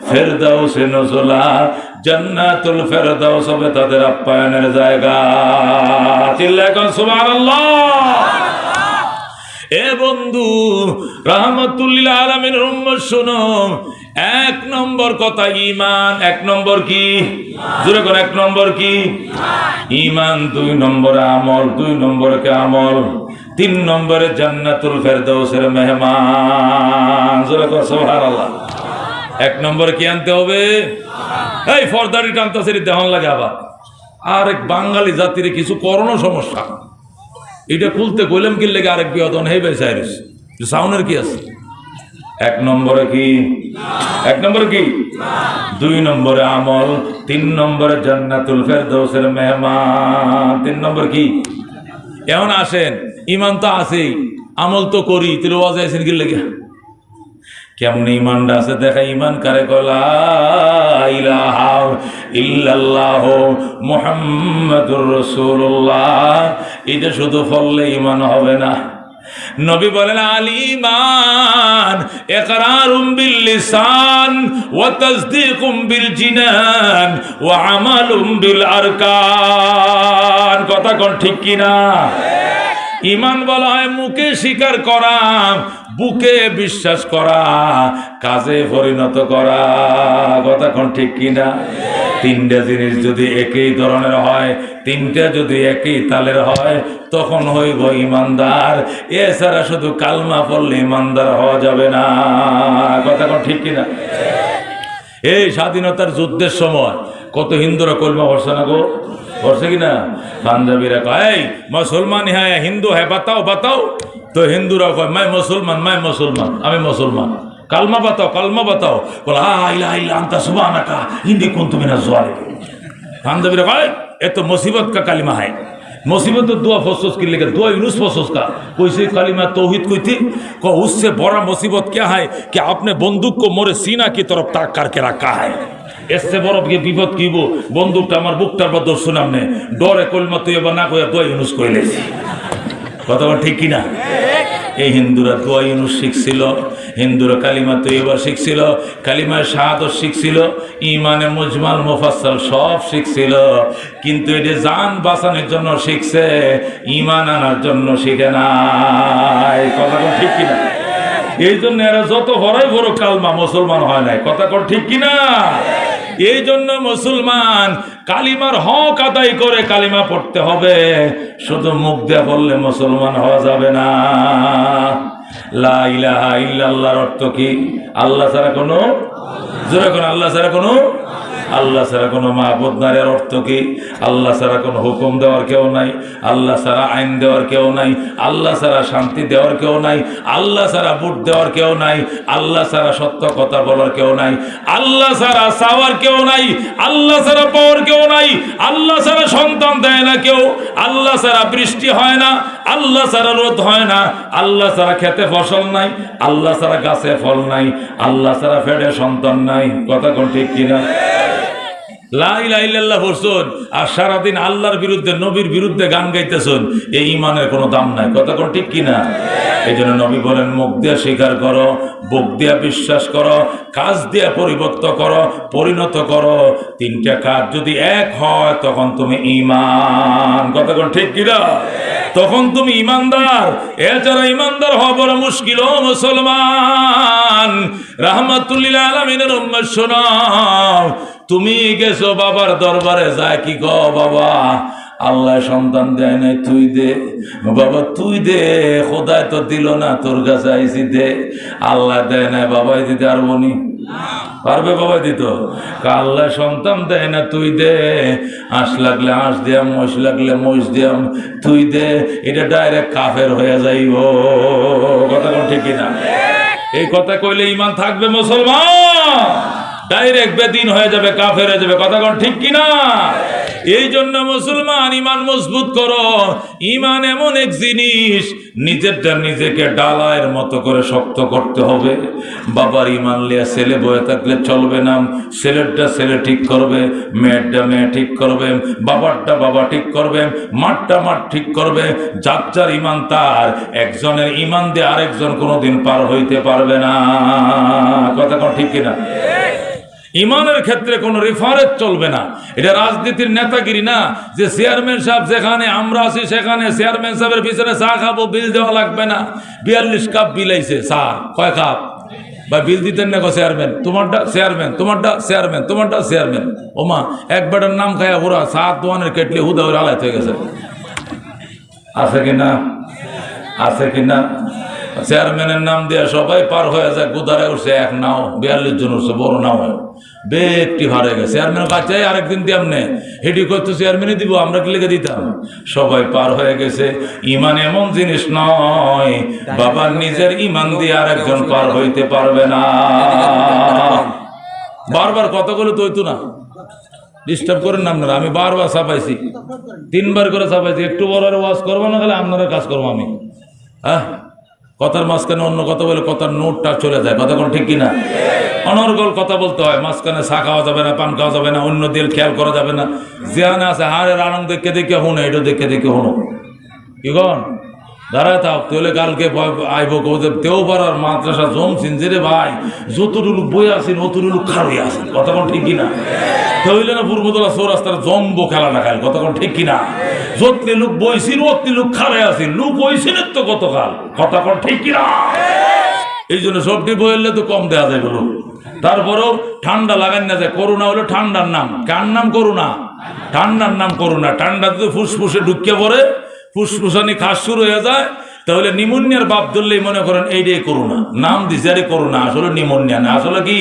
ফিরদাউসি নুজুলা, জান্নাতুল ফিরদাউস হবে তাদের আপ্যায়নের জায়গা। চিল্লায় কোন সুবহানাল্লাহ। এ বন্ধু, রাহমাতুল লিল আলামিনের উম্মত শুনো, এক নম্বর কথা ঈমান। এক নম্বর কি? জোরে কোন এক নম্বর কি? ঈমান। দুই নম্বরে আমল। দুই নম্বরে কে আমল? তিন নম্বরে জান্নাতুল ফেরদাউসের মেহমান। জোরে কোন সুবহানাল্লাহ। এক নম্বরে কি আনতে হবে? এই ফরদারি টানতেছে দেহন লাগে আবার। আর এক বাঙালি জাতির কিছু করোনা সমস্যা, এটা খুলতে কইলাম কি লেগে আরেক বিয়দন হে বেশ আইরিস সাউনের কি আছে? এক নম্বরে কি? এক নম্বরে কি? দুই নম্বরে আমল। তিন নম্বরে জান্নাতুল ফেরদাউসের মেহমান। তিন নম্বর কি? এখন আসেন, ঈমান তো আছেই, আমল তো করি, তুই ওয়াজ আইছেন কি লেগে? কেমন ঈমানটা আছে দেখা। ঈমান কারে কয়? লা ইলাহা ইল্লাল্লাহ মুহাম্মাদুর রাসূলুল্লাহ। এটা শুধু পড়লে ঈমান হবে না। নবী বলেন, আল ঈমান ইকরারুম বিল লিসান ওয়া তাসদীকুম বিল জিনান ওয়া আমালুম বিল আরকান। কথা কোন ঠিক কিনা? ঈমান বলা হয় মুখে স্বীকার করা, বুকে বিশ্বাস করা, কাজে পরিণত করা। কথা কোন ঠিক কিনা? তিনটা জিনিস যদি একই ধরনের হয়, তিনটা যদি একই তালের হয়, তখন হইব ইমানদার। এছাড়া শুধু কালমা পড়লে ইমানদার হওয়া যাবে না। কথা কোন ঠিক কিনা? এই স্বাধীনতার যুদ্ধের সময় কত হিন্দুরা কলমা পড়ছে না গো? পড়ছে কিনা? পাঞ্জাবিরা কয়, এই মুসলমান হ্যাঁ হিন্দু হ্যাঁ বাতাও বাতাও। তো হিন্দুরা কয়, মাই মুসলমান, মাই মুসলমান, আমি মুসলমান। কালমা বাতাও, কালমা বাতাও। বলে লা ইলাহা ইল্লা আনতা সুবহানাকা ইন্নী কুনতু মিনাজ জালিমিন। পাঞ্জাবিরা কয়, এ তো মুসিবত কা কালিমা है। मुसीबत तो दुआ फसोस के लेकर दुआ यूनुस फसोस का कोई से कलिमा तौहीद कोई थी को उससे बड़ा मुसीबत क्या है कि आपने बंदूक को मोरे सीना की तरफ ताक करके रखा है। इससे बड़ा ये विपद की वो बंदूक हमार बुकटार बदल सुनाम ने डरे कलिमा तो ये बना कोई दुआ यूनुस कोई ले कत ठीक कि ना। এই হিন্দুরা দোয়া ইউনুস শিখছিল, হিন্দুরা কালিমা তৈয়বা শিখছিল, কালিমা শাহাদাত শিখছিল, ইমানে মুজমাল মুফাসসাল সব শিখছিল, কিন্তু এটা জান বাঁচানোর জন্য শিখছে, ইমান আনার জন্য শিখে নাই। কথা কোন ঠিক কিনা? এই জন্য এরা যত বড়ই বড় কালমা মুসলমান হয় নাই। কথা কোন ঠিক কিনা? এই জন্য মুসলমান কালিমার হক আদায় করে কালিমা পড়তে হবে, শুধু মুখ দিয়ে বললে মুসলমান হওয়া যাবে না। লা ইলাহা ইল্লাল্লাহর অর্থ কি? আল্লাহ ছাড়া কোনো, জোরে কোন আল্লাহ ছাড়া কোনো আল্লাহ ছাড়া কোনো মাহবুদ নাই। এর অর্থ কি? আল্লাহ ছাড়া কোনো হুকুম দেওয়ার কেউ নাই, আল্লাহ ছাড়া আইন দেওয়ার কেউ নাই, আল্লাহ ছাড়া শান্তি দেওয়ার কেউ নাই, আল্লাহ ছাড়া বুট দেওয়ার কেউ নাই, আল্লাহ ছাড়া সত্য কথা বলার কেউ নাই, আল্লাহ ছাড়া চাওয়ার কেউ নাই, আল্লাহ ছাড়া পাওয়ার কেউ নাই, আল্লাহ ছাড়া সন্তান দেয় না কেউ, আল্লাহ ছাড়া বৃষ্টি হয় না, আল্লাহ ছাড়া রোদ হয় না, আল্লাহ ছাড়া খেতে ফসল নাই, আল্লাহ ছাড়া গাছে ফল নাই, আল্লাহ ছাড়া ফেডে সন্তান নাই। কথা কোন ঠিক কিনা? লা ইলাহা ইল্লাল্লাহ পড়ছুন আর সারাদিন আল্লাহর বিরুদ্ধে নবীর বিরুদ্ধে গান গাইতেছুন, এই ইমানের কোনো দাম নাই। কথা কোন ঠিক কিনা? এই জন্য নবী বলেন, মুখ দিয়ে স্বীকার করো, বুক দিয়ে বিশ্বাস করো, কাজ দিয়ে পরিণত করো। তিনটা কাজ যদি এক হয় তখন তুমি ঈমান। কথা কোন ঠিক কিনা? তখন তুমি ইমানদার। এছাড়া ইমানদার হওয়া বড় মুশকিল। ও মুসলমান, রাহমাতুল লিল আলামিনের উম্মত শোনো, তুমি গেছো বাবার দরবারে, যায় কি গো বাবা, আল্লাহ সন্তান দেয় নাই, তুই দে বাবা, তুই দে, খোদায় তো দিল না, তোর কাছে আইসি দে। আল্লাহ দেয় নাই, বাবাই দিতে পারবো নি? পারবে বাবাই দিত? আল্লাহ সন্তান দেয় না, তুই দে, হাঁস লাগলে হাঁস দিয়াম, মহিষ লাগলে মহিষ দিয়াম, তুই দে। এটা ডাইরেক্ট কাফের হয়ে যাইব। কথা কোন ঠিক কিনা? এই কথা কইলে ইমান থাকবে মুসলমান? ডাইরেক্ট বেদিন হয়ে যাবে, কাফের হয়ে যাবে। কথা কোন ঠিক কিনা? এই জন্য মুসলমান, ইমান মজবুত করো। ইমান এমন এক জিনিস, নিজেরটা নিজেকে ডালায়ের মতো করে শক্ত করতে হবে। বাবার ইমান লিয়া ছেলে বয়ে থাকলে চলবে না। ছেলেরটা ছেলে ঠিক করবে, মেয়েরটা মেয়ে ঠিক করবে, বাবারটা বাবা ঠিক করবে, মাঠটা মাঠ ঠিক করবে। যার যার ইমান তার। একজনের ইমান দিয়ে আরেকজন কোনোদিন পার হইতে পারবে না। কথা কোন ঠিক কিনা? ইমানের ক্ষেত্রে কোনো রেফারেন্স চলবে না। এটা রাজনীতির নেতাগিরি না, যে চেয়ারম্যান সাহেব যেখানে আমরা আছি সেখানে চেয়ারম্যান সাহেবের পিছনে চা খাবো, বিল দেওয়া লাগবে না। 42 কাপ বিল আইছে, চা কয় কাপ বা বিল দিতেন না? চেয়ারম্যান তোমারটা, চেয়ারম্যান তোমারটা, চেয়ারম্যান তোমারটা, চেয়ারম্যান। ওমা একবারের নাম খায়া পুরা চা দোয়ানের কেটলে হুদা হয়ে আলাইতে হয়ে গেছে। আছে কিনা? আছে কিনা? চেয়ারম্যানের নাম দিয়ে সবাই পার হয়ে যায়। গুদারে উঠছে এক নাও, 42 জন উঠছে, বড় নাও ব্যক্তি হারে গেছে। চেয়ারম্যান কাছে আরেকদিন দিয়াম নে, হেডি করতো চেয়ারম্যানই দিব, আমরা কি লিখে দিতাম? সবাই পার হয়ে গেছে। ইমান এমন জিনিস নয়, বাবার নিজের ইমান দিয়ে আরেকজন পার হইতে পারবে না। বারবার কথাগুলো তো হইতো না, ডিস্টার্ব করেন না আপনারা। আমি বারবার ছাপাইছি, 3 বার করে ছাপাইছি। একটু বড় ওয়াজ করবো না, খালি আপনারা কাজ করবো আমি। হ্যাঁ, কথার মাঝখানে অন্য কথা বলে কথার নোটটা চলে যায়। কথা কোন ঠিক কিনা? অনর্গল কথা বলতে হয়। মাঝখানে চা খাওয়া যাবে না, পান খাওয়া যাবে না, অন্য দিল খেয়াল করা যাবে না। যেখানে আছে হারের আনন্দ দেখে দেখে হুনো, এটা দেখে দেখে হুনো। কি কন দাঁড়ায় থাক, তাহলে কালকে আইব তেও পারার মাদ্রাসা জমছিন যে রে ভাই, যতটুকু বই আসেন অতটুকু খারই আসেন। কথা কোন ঠিক কিনা? হইলে না পূর্বতলা চৌরাস্তার জম্বো খেলা না খাইল। কথা কোন ঠিক কিনা? যতলে লোক বইছিল অতলে লোক খারে আসেন, লোক বইছিলেন তো গতকাল। কথা কোন ঠিক কিনা? এই জন্য সবটি বইলে তো কম দেওয়া যায় লোক। তারপরেও ঠান্ডা লাগান না যায়। করোনা হলো ঠান্ডার নাম। কার নাম? করোনা। ঠান্ডার নাম করোনা। ঠান্ডা যদি ফুসফুসে ঢুকিয়ে পড়ে, ফুসফুসানি খাস শুরু হয়ে যায়, তাহলে নিমোনিয়ার বাপ ধরলেই মনে করেন এইটাই করোনা। নাম দিছে আরে করোনা, আসলে নিমোনিয়া না। আসলে কি?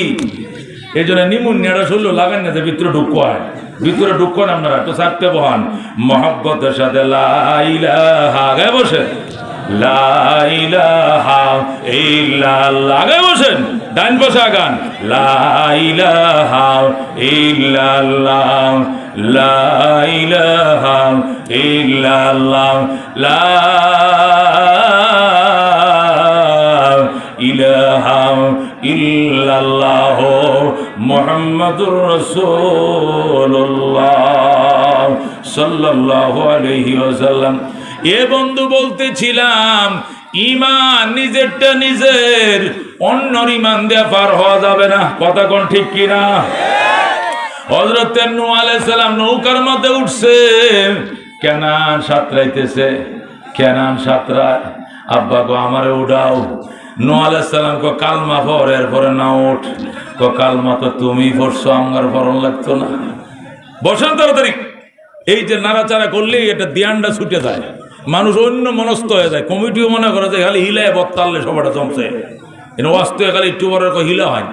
এই জন্য নিমোনিয়াটা শুনলো লাগান না যে ভিতরে ঢুকো হয়, ভিতরে ঢুকো না। আপনারা তো চারটে বহান মহব্বতের সাথে লা ইলাহা গায়ে বসে, লা ইলাহা ইল্লাল্লাহ গায়ে বসেন, ডান পাশে আগান, লা ইলাহা ইল্লাল্লাহ, লা ইলাহা ইল্লাল্লাহ, লা ইলাহা ইল্লাল্লাহ মুহাম্মাদুর রাসূলুল্লাহ সাল্লাল্লাহু আলাইহি ওয়াসাল্লাম। এ বন্ধু বলতেছিলাম, ইমান নিজেরটা নিজের, অন্যর ইমান দিয়ে পার হওয়া যাবে না। কথা কোন ঠিক কিনা? হযরত নূহ আলাইহিস সালাম নৌকার মধ্যে উঠছে, কেনান সাঁতরাইতেছে, কেনান সাঁতরায়, আব্বা গো আমারে উড়াও। নূহ আলাইহিস সালাম কো কালমা পড়, এরপরে না উঠ। কো কালমা তো তুমি পড়ছো, আমার পড়ন লাগতো না। বসেন তাড়াতাড়ি। এই যে নাড়াচাড়া করলেই এটা ধ্যানটা ছুটে যায়, মানুষ অন্য মনস্থ হয়ে যায়। কমিটিও মনে করে যে খালি হিলায় বত্তালে সবাটা জমছে, ওয়াস্তে খালি একটু বড় হিলা হয়,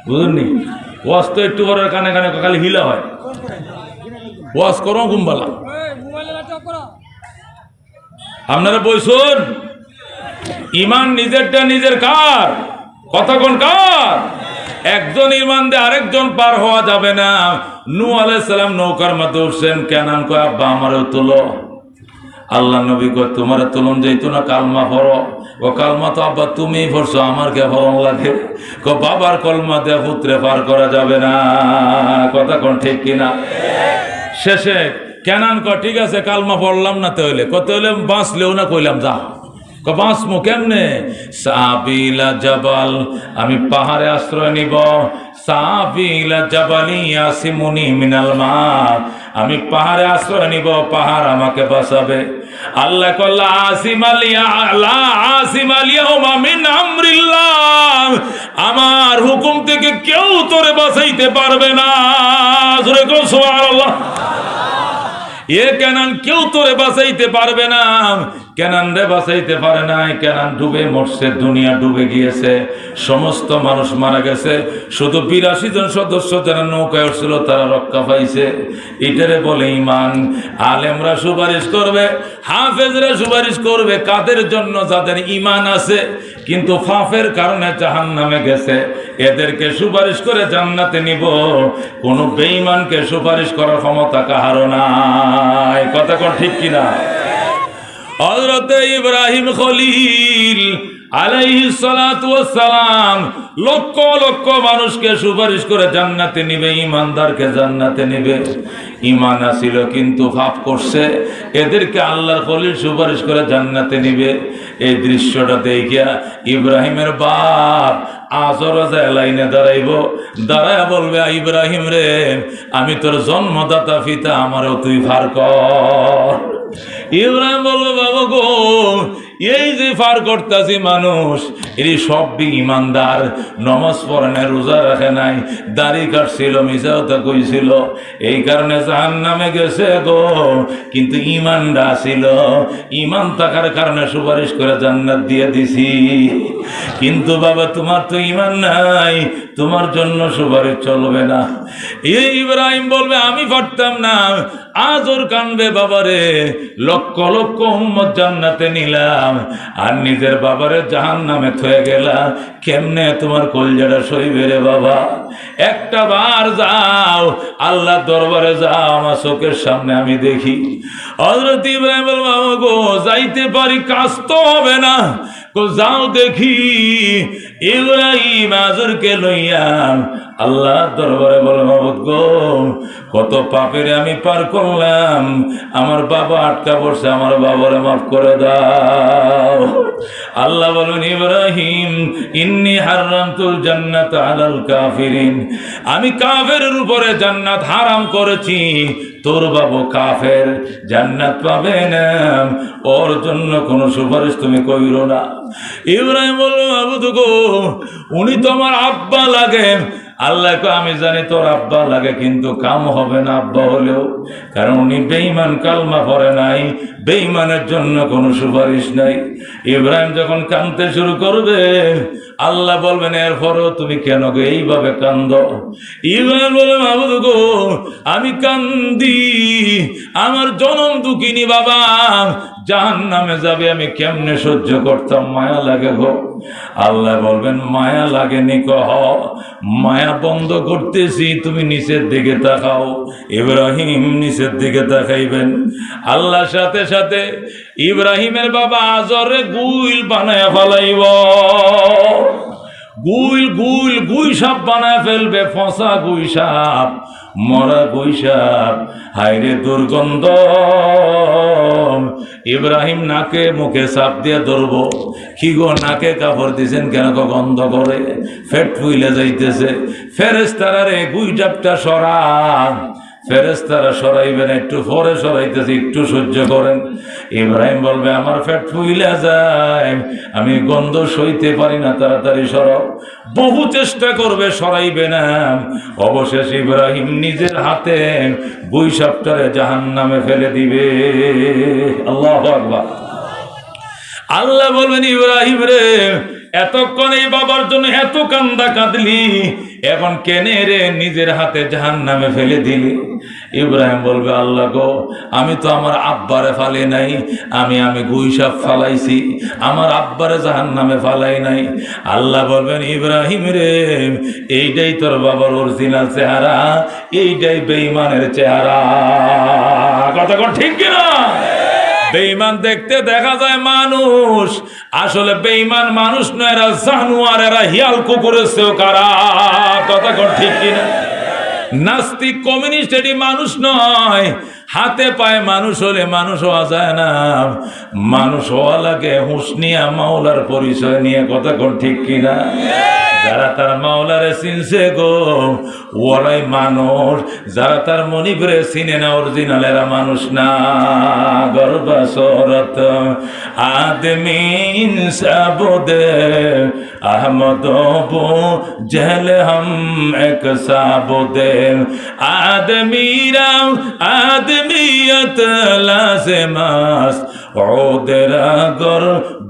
বুঝলেননি? ওয়াজ তো একটু করে কানে কানে খালি হিলা হয়, ওয়াজ করো ঘুমবালা। আপনারা বলছেন ইমান নিজেরটা নিজের কার, কথা কোন কার? একজন ইমান দিয়ে আরেকজন পার হওয়া যাবে না। নূহ আলাইহিস সালাম নৌকার মধ্যে উঠছেন, কেনান কয় আব্বা আমারও তোলো। আল্লাহ নবী কয় তোমার তুলন যাইতো না, কালমা পড়ো। ও কালমা তো আব্বা তুমি পড়ছো, আমার কে পড়ন লাগে? বাবার কলমা দিয়ে পুত্রে পার করা যাবে না, কথা কোন ঠিক কিনা? শেষে কেনান কয় ঠিক আছে কালমা পড়লাম না, তাহলে কত হইলে বাঁচলেও না, কইলাম যা। বাঁচমো কেমনে? সাবিলা জাবাল, আমি পাহাড়ে আশ্রয় নিব। সাবিলা জাবালি ইয়াসিমুনি মিনাল মা, আমি পাহাড়ে আশ্রয় নিব, পাহাড় আমাকে বাঁচাবে। আল্লাহ কল্লা আসিমালিয়া লা আসিমালিয়া মিন আমরিল্লাহ, আমার হুকুম থেকে কেউ তোরে বাঁচাইতে পারবে না। জোরে কও সুবহানাল্লাহ। এ কেনান কেউ তোরে বাঁচাইতে পারবে না। কেনান রে বাঁচাইতে পারে নাই, কেনান ডুবে মরছে, দুনিয়া ডুবে গিয়েছে, সমস্ত মানুষ মারা গেছে, শুধু 82 জন সদস্য যারা নৌকায় উঠছিল তারা রক্ষা পাইছে। এটারে বলে ইমান। আলেমরা সুপারিশ করবে, হাফেজরা সুপারিশ করবে, কাদের জন্য? যাদের ইমান আছে কিন্তু ফাফের কারণে জাহান্নামে গেছে, এদেরকে সুপারিশ করে জান্নাতে নিব। কোন বেঈমানকে সুপারিশ করার ক্ষমতা কাহারও নাই, কথা কোন ঠিক কিনা? হযরত ইব্রাহিম খলিল আলাইহিস সালাতু ওয়াস সালাম লক্ষ লক্ষ মানুষকে সুপারিশ করে জান্নাতে নিবে, ঈমানদারকে জান্নাতে নিবে। ঈমান আছিল কিন্তু পাপ করছে, এদেরকে আল্লাহর খলিল সুপারিশ করে জান্নাতে নিবে। এই দৃশ্যটা দেখিয়া ইব্রাহিমের বাপ আজর লাইনে দাঁড়াইব, দাঁড়ায় বলবে ইব্রাহিম রে, আমি তোর জন্মদাতা পিতা, আমারও তুই ফার কর। ইব্রাহিম বলবে বাবা গো, এই যে ফার করতেছি মানুষ, এরই সব ইমানদার, নমাজ পড়ে নাই, রোজা রাখে নাই, দাড়ি কাটছিল, মিছা কথা কইছিল, এই কারণে জাহান্নামে গেছে গো। কিন্তু ইমানটা ছিল, ইমান থাকার কারণে সুপারিশ করে জান্নাত দিয়ে দিছি। কিন্তু বাবা তোমার তো ইমান নাই, তোমার জন্য সুপারিশ চলবে না। এই ইব্রাহিম বলবে আমি পারতাম না। আজর কানবে বাবারে, লক্ষ লক্ষ উম্মত জান্নাতে নিলাম আর নিজের বাবারে জাহান্নামে থয়ে গেলাম, কেমনে তোমার কলজাটা সইবে রে বাবা? একটা বার যাও আল্লাহ দরবারে যাও, আমার চোখের সামনে আমি দেখি। হযরত ইব্রাহিম বলল বাবা গো, যাইতে পারি, কাজ তো হবে না, যাও দেখি। ইব্রাহিম আজরকে লইয়া আল্লাহ দরবারে বলে মাবুদ গো, কত পাপের আমি পার করলাম, আমার বাবা আটকা পড়ছে, আমার বাবারে মাফ করে দাও। আল্লাহ বলেন ইব্রাহিম ইন্নী হারামতুল জান্নাত আলাল কাফিরিন, আমি কাফেরের উপরে জান্নাত হারাম করেছি, তোর বাবু কাফের, জান্নাত পাবে না, ওর জন্য কোনো সুপারিশ তুমি কইরো না। ইব্রাহিম বলল মাবুদ গো, উনি তো আমার আব্বা লাগে। আল্লাহ আমি জানি তোর আব্বা লাগে, কিন্তু কাম হবে না আব্বা হলেও, কারণ উনি বেঈমান, কালমা পড়ে নাই, বেঈমানের জন্য কোনো সুপারিশ নাই। ইব্রাহিম যখন কাঁদতে শুরু করবে আল্লাহ বলবেন এরপরও তুমি কেন গো এইভাবে কান্দ? ইব্রাহিম বলে মাবুদ গো, আমি কান্দি, আমার জনম দুঃখিনী বাবা জাহান্নামে যাবে, আমি কেমনে সহ্য করতাম, মায়া লাগে গো। আল্লাহ বলবেন মায়া লাগেনি, কহ মায়া বন্ধ করতেছি, তুমি নিচের দিকে তাকাও। ইব্রাহিম নিচের দিকে তাকাইবেন, আল্লাহ সাথে সাথে ইব্রাহিমের বাবা আজরে গুইল বানায় ফেলাইব, গুই সাপ বানায় ফেলবে, ফসা গুই সাপ, মরা গুই সাপ, হাইরে দুর্গন্ধ। ইব্রাহিম নাকে মুখে সাপ দিয়ে ধরবো, কি গো নাকে কাপড় দিছেন কেন, গন্ধ করে, ফেট ফুইলে যাইতেছে। ফেরেশতারা রে গুই সাপটা সরা, ফেরেশতারা সরাইবেন, একটু পরে সরাইতেছে, একটু সহ্য করেন। ইব্রাহিম বলবে আমার পেট ফুইলা যায়, আমি গন্ধ সইতে পারি না, তাড়াতাড়ি সরাও। বহু চেষ্টা করবে, সরাইবে না। অবশেষ ইব্রাহিম নিজের হাতে গুই সাপটারে জাহান্নামে ফেলে দিবে। আল্লাহু আকবার। আল্লাহ বলবেন ইব্রাহিম রে, এতক্ষণ এই বাবার জন্য এত কান্দা কাঁদলি, এখন কেনে রে নিজের হাতে জাহান্নামে ফেলে দিলি? ইব্রাহিম বলবে, আল্লাহ গো, আমি তো আমার আব্বারে ফালি নাই, আমি গুইসাপ ফালাইছি, আমার আব্বারে জাহান্নামে ফালাই নাই। আল্লাহ বলবেন, ইব্রাহিম রে, এইটাই তোর বাবার অরিজিনাল চেহারা, এইটাই বেঈমানের চেহারা। কথা কোন ঠিক কিনা? বেঈমান দেখতে দেখা যায় মানুষ, আসলে বেঈমান মানুষ নয়, এরা জানোয়ার, এরা হিয়াল কুকুরের চেয়েও কারা। কথা কোন ঠিক কিনা? নাস্তিক কমিউনিস্ট এটি মানুষ নয়, হাতে পায়ে মানুষ হলে মানুষ হওয়া যায় না, মানুষ হওয়া লাগে হুঁশ নিয়ে, মাওলার পরিচয় নিয়ে। কথা কোন ঠিক কিনা? যারা তার মাওলারে চিনছে গো, ওরাই মানুষ। যারা তার মনিবরে চিনে না, অরিজিনাল এরা মানুষ না। গর্বাসরত আদমিন সাবদে আহমদ বো জহল হম এক সাবদে আদমিরা আদমিয়ত লাজমাস ওদেরা গর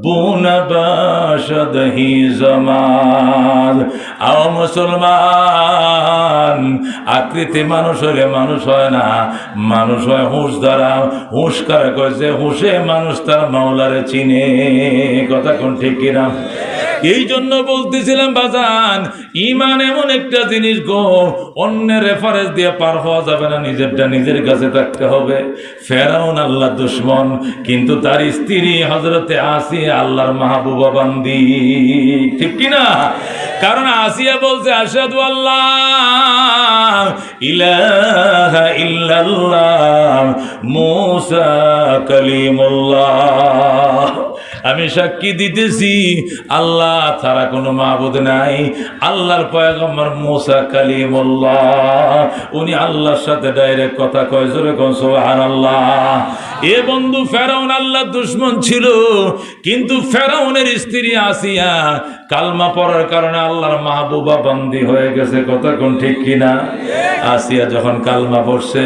বুন বাশদ হি জমান। আও মুসলমান, আকৃতি মানুষ হলে মানুষ হয় না, মানুষ হয় হুঁশ দ্বারা। হুঁশ কারে কয়েছে? হুঁশে মানুষ তার মাওলারে চিনে। কথা কোন ঠিক কিনা? এই জন্য বলতেছিলাম বাজান, ঈমান এমন একটা জিনিস গো, অন্যের রেফারেন্স দিয়ে পার হওয়া যাবে না, নিজেরটা নিজের কাছে থাকতে হবে। ফেরাউন আল্লাহর দুশমন, কিন্তু তার স্ত্রী হযরতে আসিয়া আল্লাহর মাহবুবা বান্দি। ঠিক কিনা? কারণ আসিয়া বলছে, আশহাদু আল্লাহ ইলাহা ইল্লাল্লাহ মুসা কালিমুল্লাহ, আমি সাক্ষী দিতেছি আল্লাহ ছাড়া কোনো মাবুদ নাই। আল্লাহর পয়গম্বর মুসা কালিমুল্লাহ, উনি আল্লাহর সাথে ডাইরেক্ট কথা কয়। জোরে কোন সুবহানাল্লাহ। এ বন্ধু, ফেরাউন আল্লাহর দুশমন ছিল, কিন্তু ফেরাউনের স্ত্রী আসিয়া কালমা পড়ার কারণে আল্লাহর মাহবুবা বান্দি হয়ে গেছে। কথা কোন ঠিক কিনা? আসিয়া যখন কালমা পড়ছে,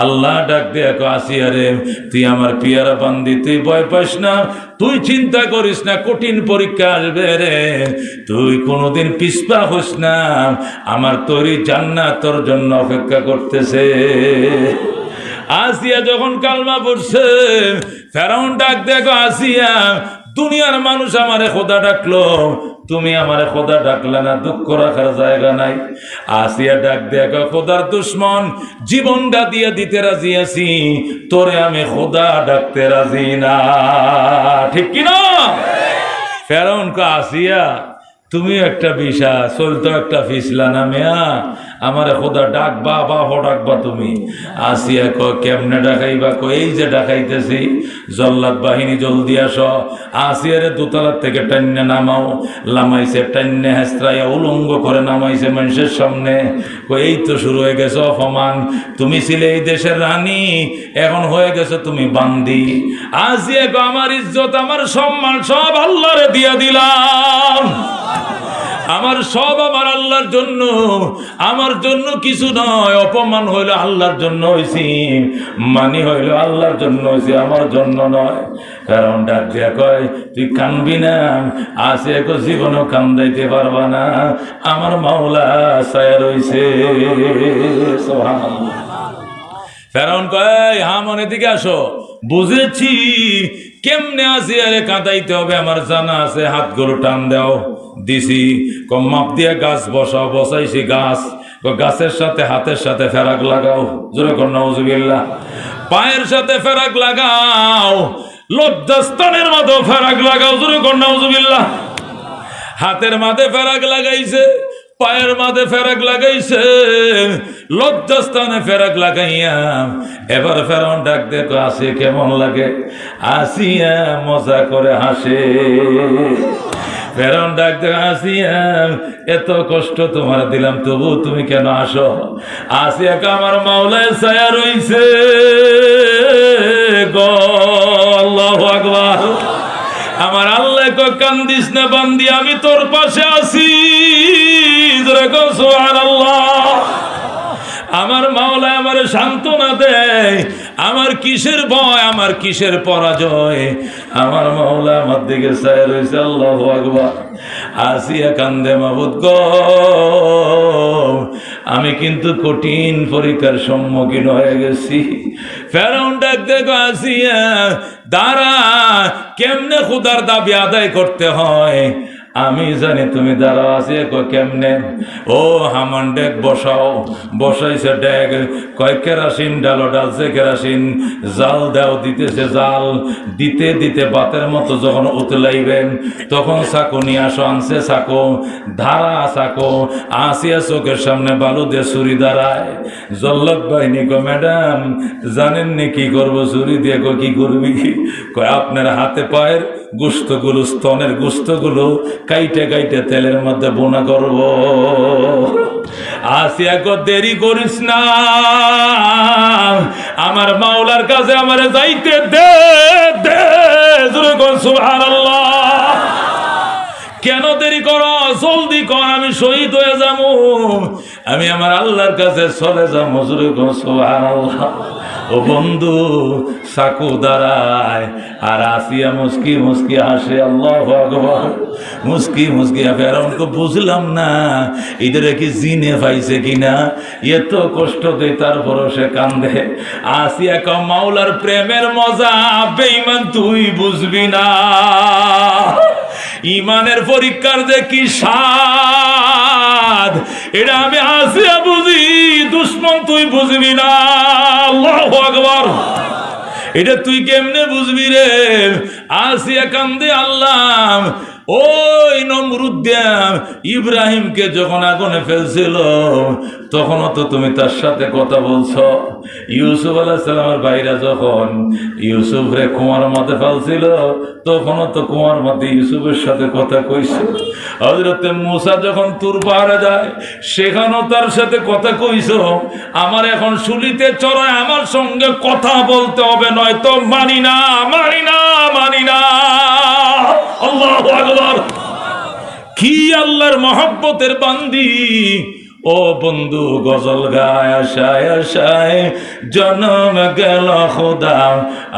আল্লাহ ডাক দিয়ে কয়, আসিয়া রে, তুই আমার পিয়ারা বান্দি, তুই ভয় পাস না, তুই চিন্তা করিস না, কঠিন পরীক্ষা আসবে রে, তুই কোনোদিন পিছপা হইস না, আমার তৈরি জান্নাত তোর জন্য অপেক্ষা করতেছে। আসিয়া যখন কালমা পড়ছে, ফেরাউন ডাক দেখো, আসিয়া, দুনিয়ার মানুষ আমারে খোদা ডাকলো, তুমি আমারে খোদা ডাকলে না, দুঃখ রাখার জায়গা নাই। আসিয়া ডাক দেখো, খোদার দুশ্মন, জীবনটা দিয়ে দিতে রাজি আছি, তোরে আমি খোদা ডাকতে রাজি না। ঠিক কিনা? ফেরাউন কো, আসিয়া তুমিও একটা বিষা, চলতো একটা ফিসলা না মেয়া, আমারে খোদা ডাকবা বা হো ডাকবা তুমি? আসিয়া ক, কেমনে ডাকাইবা? কো, এই যে ডাকাইতেছি, জল্লাদ বাহিনী জলদি আসো। আসিয়ারে দোতলার থেকে টান্নে নামাও। লামাইছে, টান্নে হেস্ত্রাইয়া উলঙ্গ করে নামাইছে মানুষের সামনে। কো, এই তো শুরু হয়ে গেছে অপমান, তুমি ছিলে এই দেশের রানী, এখন হয়ে গেছে তুমি বান্দি। আসিয়া কো, আমার ইজ্জত, আমার সম্মান সব আল্লাহরে দিয়া দিলাম, আমার সব আমার আল্লাহর জন্য, আমার জন্য কিছু নয়। অপমান হইল আল্লাহর জন্য হয়েছি, মানি হইল আল্লাহর জন্য হয়েছি, আমার জন্য নয়। কারণ ডাক দিয়া কয়, তুই কানবি না? আসে এক জীবনও কান্দাইতে পারবা না, আমার মাওলা ছায়া রইছে। সুবহানাল্লাহ। ফেরাউন কয়, হ্যাঁ মনে দিকে আসো, বুঝেছি কেমনে আসিয়ারে কাঁদাইতে হবে, আমার জানা আছে, হাত গরু টান দাও। দিছি, কম মাপ দিয়ে গাছ বসাও, বসাইছি গাছ। গাছের সাথে হাতের সাথে ফেরাক লাগাও। জোরে কর নাউজুবিল্লাহ। পায়ের সাথে ফেরাক লাগাও, লজ্জাস্থানের মতো ফেরাক লাগাও। জোরে কর নাউজুবিল্লাহ। হাতের মাঝে ফেরাক লাগাইছে, পায়ের মাঝে ফেরাক লাগাইছে, লজ্জাস্থানে ফেরাক লাগাইয়া এবার ফেরাউন ডাক দেখো, আসে কেমন লাগে? আসিয়া মজা করে হাসে। ফেরাউন ডাক দেখো, আসিয়া এত কষ্ট তোমার দিলাম, তবু তুমি কেন আসো? আসিয়া আমার মাওলায় ছায়া রইছে গো। আল্লাহু আকবার। আমার আল্লাহ কো, কান্দিস না বান্দি, আমি তোর পাশে আছি। সুবহানাল্লাহ। আমার মাওলা আমার সান্ত্বনা দেয়, আমার কিসের ভয়, আমার কিসের পরাজয়। আমার মাওলা আমার দিকে চায় রয়েছে। আল্লাহু আকবার। আসিয়া কান্দে, মাবুদ গো, আমি কিন্তু কঠিন পরীক্ষার সম্মুখীন হয়ে গেছি। ফেরাউন ডাক দেখো, আসিয়া দাঁড়া, কেমনে খোদার দাবি আদায় করতে হয় আমি জানি, তুমি দাঁড়াও। আসিয়া কয় কেমনে? ও হামান ডেক বসাও। বসাইছে ডেক, কয় কেরাসিন ডালো, ডালছে কেরাসিন, জাল দাও, দিতেছে জাল, দিতে দিতে বাতের মতো যখন উতলাইবেন তখন চাকু নিয়ে আসো। আনছে চাকু, ধারা চাকু। আসিয়া চোখের সামনে বালু দিয়ে ছুরি দাঁড়ায়। জল্লাদ বাহিনী কয় ম্যাডাম জানেন নি কি করবো ছুরি দিয়ে? কয় কি করবি? কয় আপনার হাতে পায়ের গোস্তগুলো, স্তনের গোস্তগুলো কাইটে কাইটে তেলের মধ্যে বোনা করব। আসিয়া কো দেরি করিস না, আমার মাওলার কাছে আমারে যাইতে দে দে। সুবহানাল্লাহ। কেন দেরি করো? জলদি কর, আমি শহীদ হয়ে যাবো, আমি আমার আল্লাহর কাছে চলে যাবো। সুবহানাল্লাহ। ও বন্ধু, চাকু দাঁড়ায় আর আসিয়া মুস্কি মুস্কি হাসে। আল্লাহু আকবার। মুস্কি মুস্কি ফেরাউনকে বুঝলাম না এদের কি জিনে পাইছে কিনা, এত কষ্ট দেয় তারপরও সে কান্দে। আসিয়া কম মাওলার প্রেমের মজা বেঈমান তুই বুঝবি না। ইমানের পরীক্ষার যে কি স্বাদ এটা আমি আসিয়া বুঝি, দুশ্মন তুই বুঝবি না। আল্লাহু আকবার। এটা তুই কেমনে বুঝবি রে? আসিয়া কান্দে। আল্লাহ ওই নমরুদ ইব্রাহিমকে যখন আগুনে ফেলছিল তখনও তো তুমি তার সাথে কথা বলছো। ইউসুফ আলাইহিস সালামের ভাইরা যখন ইউসুফ রে কুয়ার মধ্যে ফেলছিল তখনও তো কুয়ার মধ্যে ইউসুফের সাথে কথা কইছে। হযরতে মূসা যখন তুর পাহাড়ে যায় সেখানেও তার সাথে কথা কইছো। আমার এখন শুলিতে চড়ায় আমার সঙ্গে কথা বলতে হবে, নয়তো মানি না, মানি না, মানি না। আল্লাহু আকবার। কি আল্লাহর মহব্বতের বান্দি। ও বন্ধু, গজল গায় আশায় আশায় জনম গেল খোদা,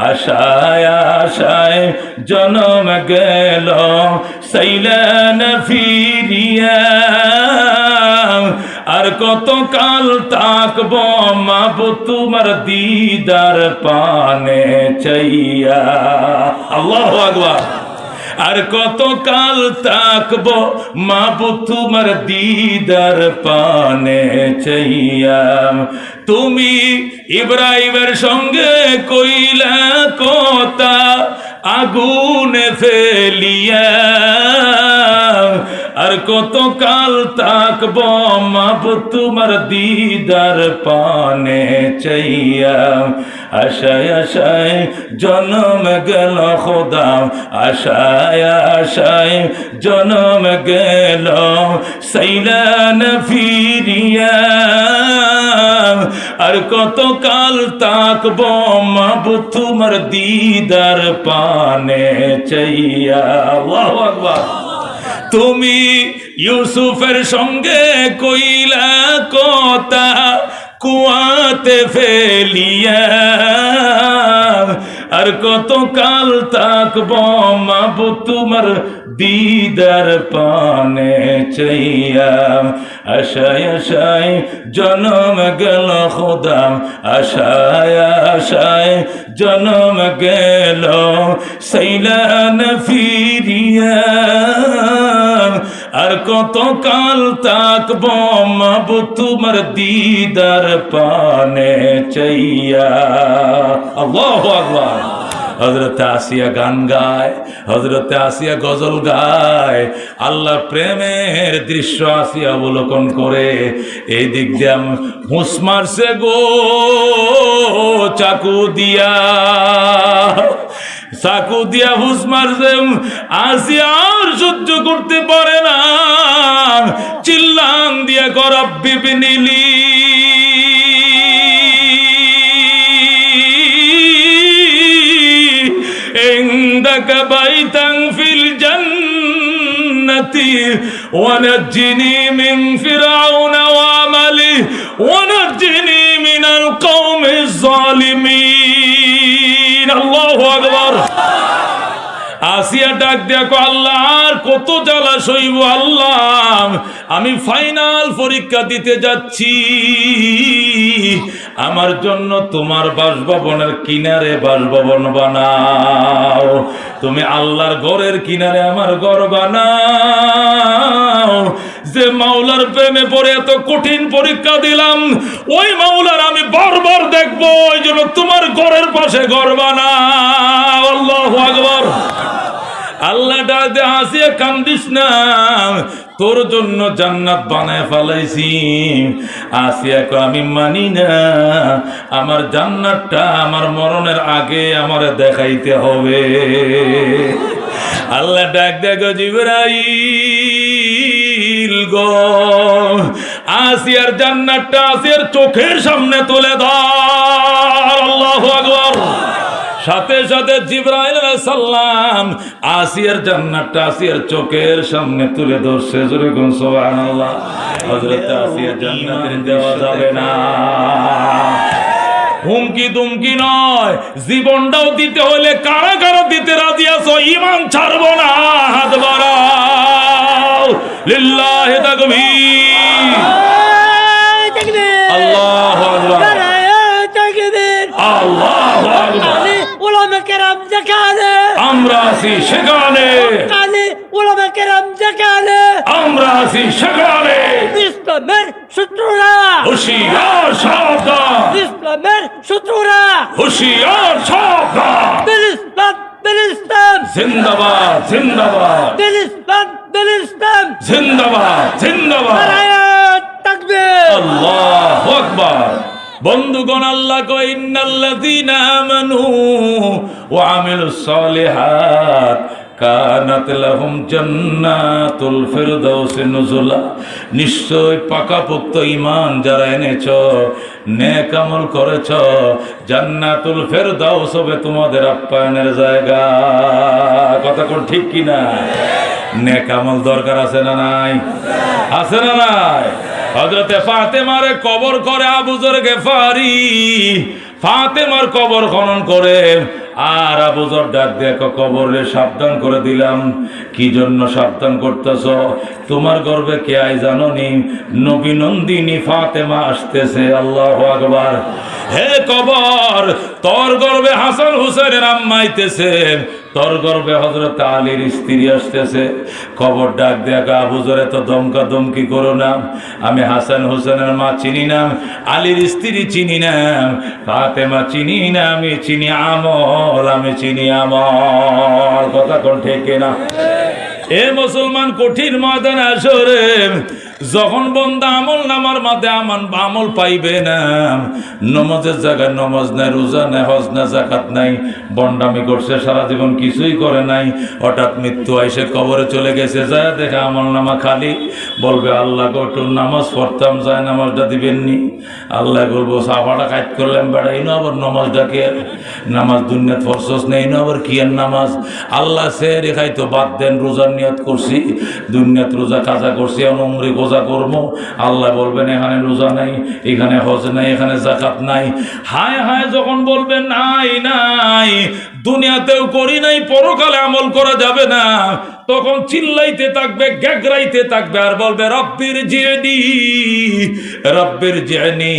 আশায় আশায় জনম গেল, সাইলেন ফিরিয়া আর কত কাল তাকব মাবুদ তোমার দিদার পানে চাইয়া। আল্লাহু আকবার। আর কত কাল তাকব মাবুদ তোমার দিদার পানে চাইয়া। তুমি ইব্রাহিমের সঙ্গে কইলা কথা আগুনে ফেলিয়া, আর কত কাল তাকব মাবুদ তোমার দিদার পানে চাইয়া। আশায় আশায় জনম গেল খোদা, আশায় আশায় জনম গেল, সাইলান ফিরিয়া আর কত কাল তাকব মাবুদ তোমার দিদার পানে চাইয়া। আল্লাহু আকবার। তুমি ইউসুফের সঙ্গে কইলা কথা কুয়াতে ফেলিয়া, আর কত কাল তাকব মাবুদ তোমার দিদার পানে চাইয়া। আশায় আশায় জনম গেল খোদা, আশায় আশায় জনম গেল, সাইলান ফিরিয়া আর কত কাল তাকব মাবুদ তোমার দিদার পানে চাইয়া। আল্লাহু আকবার। হযরতে আসিয়া গান গায়, হযরতে আসিয়া গজল গায়, আল্লাহর প্রেমের দৃশ্য আসিয়া অবলোকন করে। এই দিক দিয়ে হুঁস মারছে গো চাকু দিয়া, চাকু দিয়া হুঁস মারছে। আসিয়া আর সহ্য করতে পারে না, চিল্লান দিয়া গরাব্বি বিনিলি عندك بيتا في الجنة ونجني من فرعون وعمله ونجني من মিনাল কওমিজ জালিমিন। আল্লাহু আকবার। আসিয়া ডাক দেখো, আল্লাহ আর কত জ্বালা সইব আল্লাহ, আমি ফাইনাল পরীক্ষা দিতে যাচ্ছি, আমার জন্য তোমার বাসভবনের কিনারে বাসভবন বানাও, তুমি আল্লাহর ঘরের কিনারে আমার ঘর বানাও। যে মাওলার প্রেমে পড়ে এত কঠিন পরীক্ষা দিলাম, ওই মাওলার আমি বারবার দেখবো, ওই জন্য তোমার ঘরের পাশে ঘর বানাও। আল্লাহু আকবার। আল্লাহ ডাকে, আসিয়া কান্দিস না, তোর জন্য জান্নাত বানায় ফেলাইছি। আসিয়া কয়, আমি মানি না, আমার জান্নাতটা আমার মরণের আগে আমারে দেখাইতে হবে। আল্লাহ ডাক দেখো, জিবরাইল গো, আসিয়ার জান্নাতটা আসিয়ার চোখের সামনে তুলে দাও। আল্লাহু আকবার। সাথে সাথে জিবরাইল আলাইহিস সালাম আসিয়ার জান্নাতটা আসিয়ার চোখের সামনে তুলে ধরছে। জোরে কোন সুবহানাল্লাহ। হযরত আসিয়ার জান্নাতে দেওয়া যাবে না, হুমকি দুমকি নয়, জীবনটাও দিতে হলে কারা কারা দিতে রাজি আছো? ঈমান ছাড়বো না, হাত বাড়াও। লিল্লাহি তাকবীর। আল্লাহু আকবার। আল্লাহু আকবার। উলামা কেরাম যেখানে আমরা আছি সেখানে, উলামা কেরাম যেখানে আমরা আছি সেখানে। ইসলামের শত্রুরা হুঁশিয়ার সাবধান, ইসলামের শত্রুরা হুঁশিয়ার সাবধান। ইসলাম ইসলাম জিন্দাবাদ জিন্দাবাদ ইসলাম ইসলাম জিন্দাবাদ জিন্দাবাদ। নারায়ে তাকবীর। আল্লাহু আকবার। বন্ধুগণ, আল্লাহ কয়, ইন্নাল্লাযীনা আমানু ওয়া আমিলুস সালিহাত কানাত লাহুম জান্নাতুল ফিরদাউসি নুজুলা। নিশ্চয় পাকাপোক্ত ঈমান যারা এনেছো, নেক আমল করেছো, জান্নাতুল ফিরদাউস হবে তোমাদের আপ্যায়নের জায়গা। কথা কোন ঠিক কি না? নেক আমল দরকার আছে না নাই? আছে না নাই? হযরতে ফাতেমারে কবর করে আবু যর গেফারি, ফাতেমার কবর খনন করে, আর আবু যর ডাক দেখো, কবরে সাবধান করে দিলাম। কি জন্য সাবধান করতেছ? তোমার গর্ভে কে আই জানো নি? নবী নন্দিনী ফাতেমা আসতেছে। আল্লাহু আকবার। হে কবর, তোর গর্ভে হাসান হুসেনের আম্মা আইতেছে, তোর গর্ভে হযরত আলীর স্ত্রী আসতেছে। কবর ডাক দেখা, আবু যর এত দমকা দমকি করো না, আমি হাসান হোসেনের মা চিনি না, আলীর স্ত্রী চিনি না, ফাতেমা চিনি না, আমি চিনি আমল, আমি চিনি আমল। কথা কোন ঠিক না? এ মুসলমান, কঠিন ময়দানে আসরে যখন বন্দা আমল নামার মাঝে আমল পাইবে না, নমাজের জায়গায় নমাজ নাই, রোজা নাই, হজ না, যাকাত নাই, বন্ডামি করছে সারা জীবন, কিছুই করে নাই, হঠাৎ মৃত্যু আইসে কবরে চলে গেছে, যায় দেখে আমল নামা খালি। বলবে, আল্লাহ গো, একটু নামাজ পড়তাম, যায় নামাজটা দিবেননি? আল্লাহ বলবো, সাফাটা কাজ করলাম বেড়াই না, আবার নামাজটা কে? নামাজ দুনিয়াত ফরসস নেই না, আবার কি আর নামাজ? আল্লাহ সে রেখাই তো বাদ দেন, রোজার নিয়ত করছি, দুনিয়াত রোজা কাজা করছি, উমরি রোজা করবো। আল্লাহ বলবেন, এখানে রোজা নাই, এখানে হজ নাই, এখানে যাকাত নাই। হায় হায় যখন বলবেন নাই নাই, দুনিয়াতেও করি নাই, পরকালে আমল করা যাবে না, তখন চিল্লাইতে থাকবে, গ্যাগরাইতে থাকবে, আর বলবে, রব্বির জিনি, রব্বির জিনি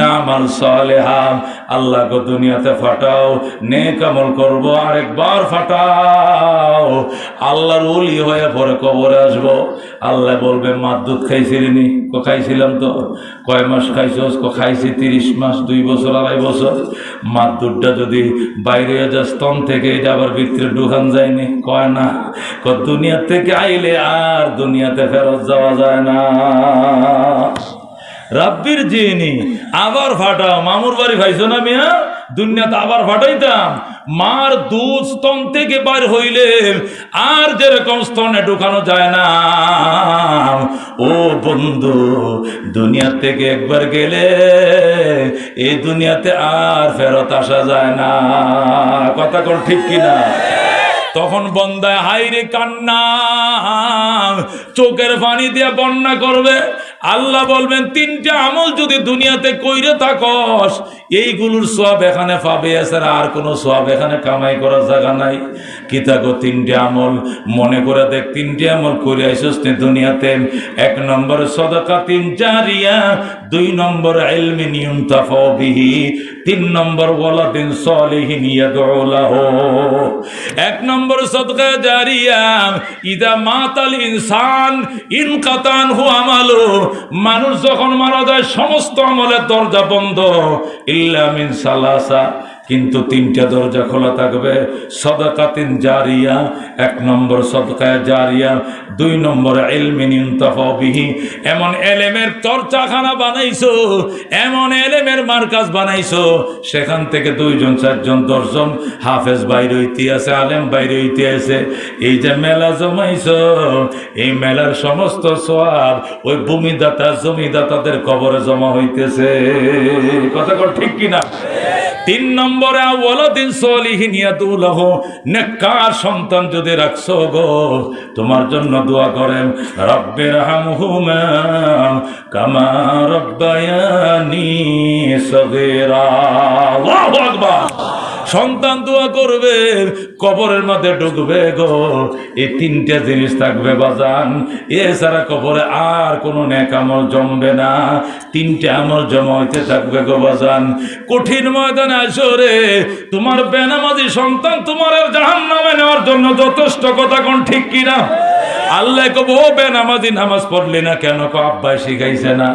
নামাল সালেহা। আল্লাহ গো, দুনিয়াতে ফাটাও, নেক আমল করবো, আরেকবার ফাটাও। আল্লাহর ওলি হয়ে পরে কবরে আসবো। আল্লাহ বলবে, মার দুধ খাইছিলি? খাইছিলাম তো। কয় মাস খাইছস? খাইছি 30 মাস, 2 বছর, 2.5 বছর। মার দুধটা যদি বাইরে যা স্তন থেকে, এটা আবার ভিতরে ঢুকান যায়নি? কয় না। দুনিয়া থেকে আইলে আর দুনিয়াতে ফেরত যাওয়া যায় না। রাব্বির জিনি, আবার ফাটাও। মামুর বাড়ি খাইছো না মিয়া? দুনিয়াতে আবার ফাটাইতাম। মার দুধ স্তন থেকে বাইর হইলে আর যেরকম স্তনে ঢুকানো যায় না। ও বন্ধু, দুনিয়া থেকে একবার গেলে এই দুনিয়াতে আর ফেরত আসা যায় না। কথা কোন ঠিক কিনা? তখন বন্দায় হাইরে কান্না, চোখের পানি দিয়ে বন্যা করবে, আল্লাহ বলবেন তিনটা আমল যদি দুনিয়াতে কইরে থাকস এইগুলোর সওয়াব এখানে পাবে, এছাড়া আর কোনো সওয়াব এখানে কামাই করার জায়গা নাই। কি থাকো তিনটা আমল মনে করে দেখ, তিনটা আমল করে আইসস দুনিয়াতে। 1 নম্বর সাদাকাতিন জারিয়া, 2 নম্বর ইলমিন ইউনতাফাউ বিহি, 3 নম্বর ওয়ালাদিন সালিহিন ইয়াদউ লাহু। 1 নম্বর সাদকা জারিয়া, ইদা মাতাল ইনসান ইনকাতান হু আমালু, মানুষ যখন মারা যায় সমস্ত আমলের দরজা বন্ধ, ইল্লা মিন সালাসা, কিন্তু 3টা দরজা খোলা থাকবে। সাদাকাতিন জারিয়া, 1 নম্বর সাদকা জারিয়া, 2 নম্বর ইলমিন ইউনতাফাউ বিহি, এমন এলেমের চর্চাখানা বানাইছো, এমন এলেমের মার্কাজ বানাইছো, সেখান থেকে 2 জন 4 জন 10 জন হাফেজ বাইরে হইতে আছে, আলেম বাইরে হইতে আছে। এই যে মেলা জমাইছো, এই মেলার সমস্ত সওয়াব ওই ভূমিদাতা জমিদাতাদের কবরে জমা হইতেছে। কথা কর ঠিক কিনা? 3 নম্বরে ওয়ালাদিন সালিহিন ইয়াদউ লাহু, নেককার সন্তান যদি রাখছো গো, তোমার জন্য দোয়া করেন, রব্বির হামহুমা কামা রব্বায়ানি সগীরা। আল্লাহু আকবার। সন্তান দোয়া করবে, কবরের মধ্যে ঢুকবে গো, এই 3টা জিনিস থাকবে বাজান, এছাড়া কবরে আর কোনো নেক আমল জমবে না। 3টা আমল জমা হইতে থাকবে গো বাজান। কঠিন ময়দানে আসরে তোমার বেনামাজি সন্তান তোমার জাহান্নামে নেওয়ার জন্য যথেষ্ট। কথা কোন ঠিক কিনা? আল্লাহ কব ও বেনামাজি নামাজ পড়লি না কেন? আব্বাই শিখাইছে না।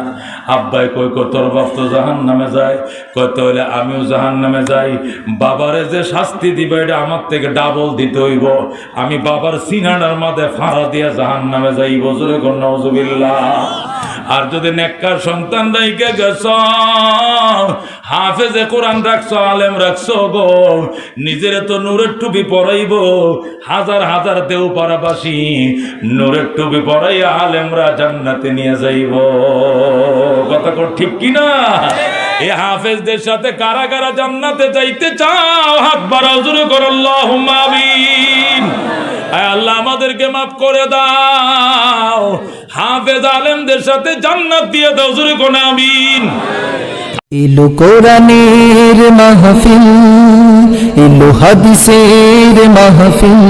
আব্বাই কই তোর বাপ তো জাহান্নামে যায়, কই তাহলে আমিও জাহান্নামে যাই। বাবারে যে শাস্তি দিবে এটা আমার থেকে ডাবল দিতে হইব। আমি বাবার সিনাটার মাঝে ফাড়া দিয়ে জাহান্নামে যাইব। জোরে কোন নাউজুবিল্লাহ। আর যদি নেককার সন্তান রাইখে গেছ, হাফেজে কোরআন রাখছো, আলেম রাখছো গো, নিজের তো নূরের টুপি পরাইব। হাজার হাজার দেওপাড়াবাসী নূরের টুপি পরাইয়া আলেমরা জান্নাতে নিয়ে যাইব। কথা কর ঠিক কিনা? এই হাফেজদের সাথে কারা কারা জান্নাতে যাইতে চাও? হাত বাড়াও, জোরে করো আল্লাহুম্মা আমিন। আল্লাহ আমাদেরকে মাফ করে দাও, হাফেজ আলেমদের সাথে জান্নাত দিয়ে দাও, জোরে করো আমিন। এলো কোরআনের মাহফিল, এলো হাদিসের মাহফিল।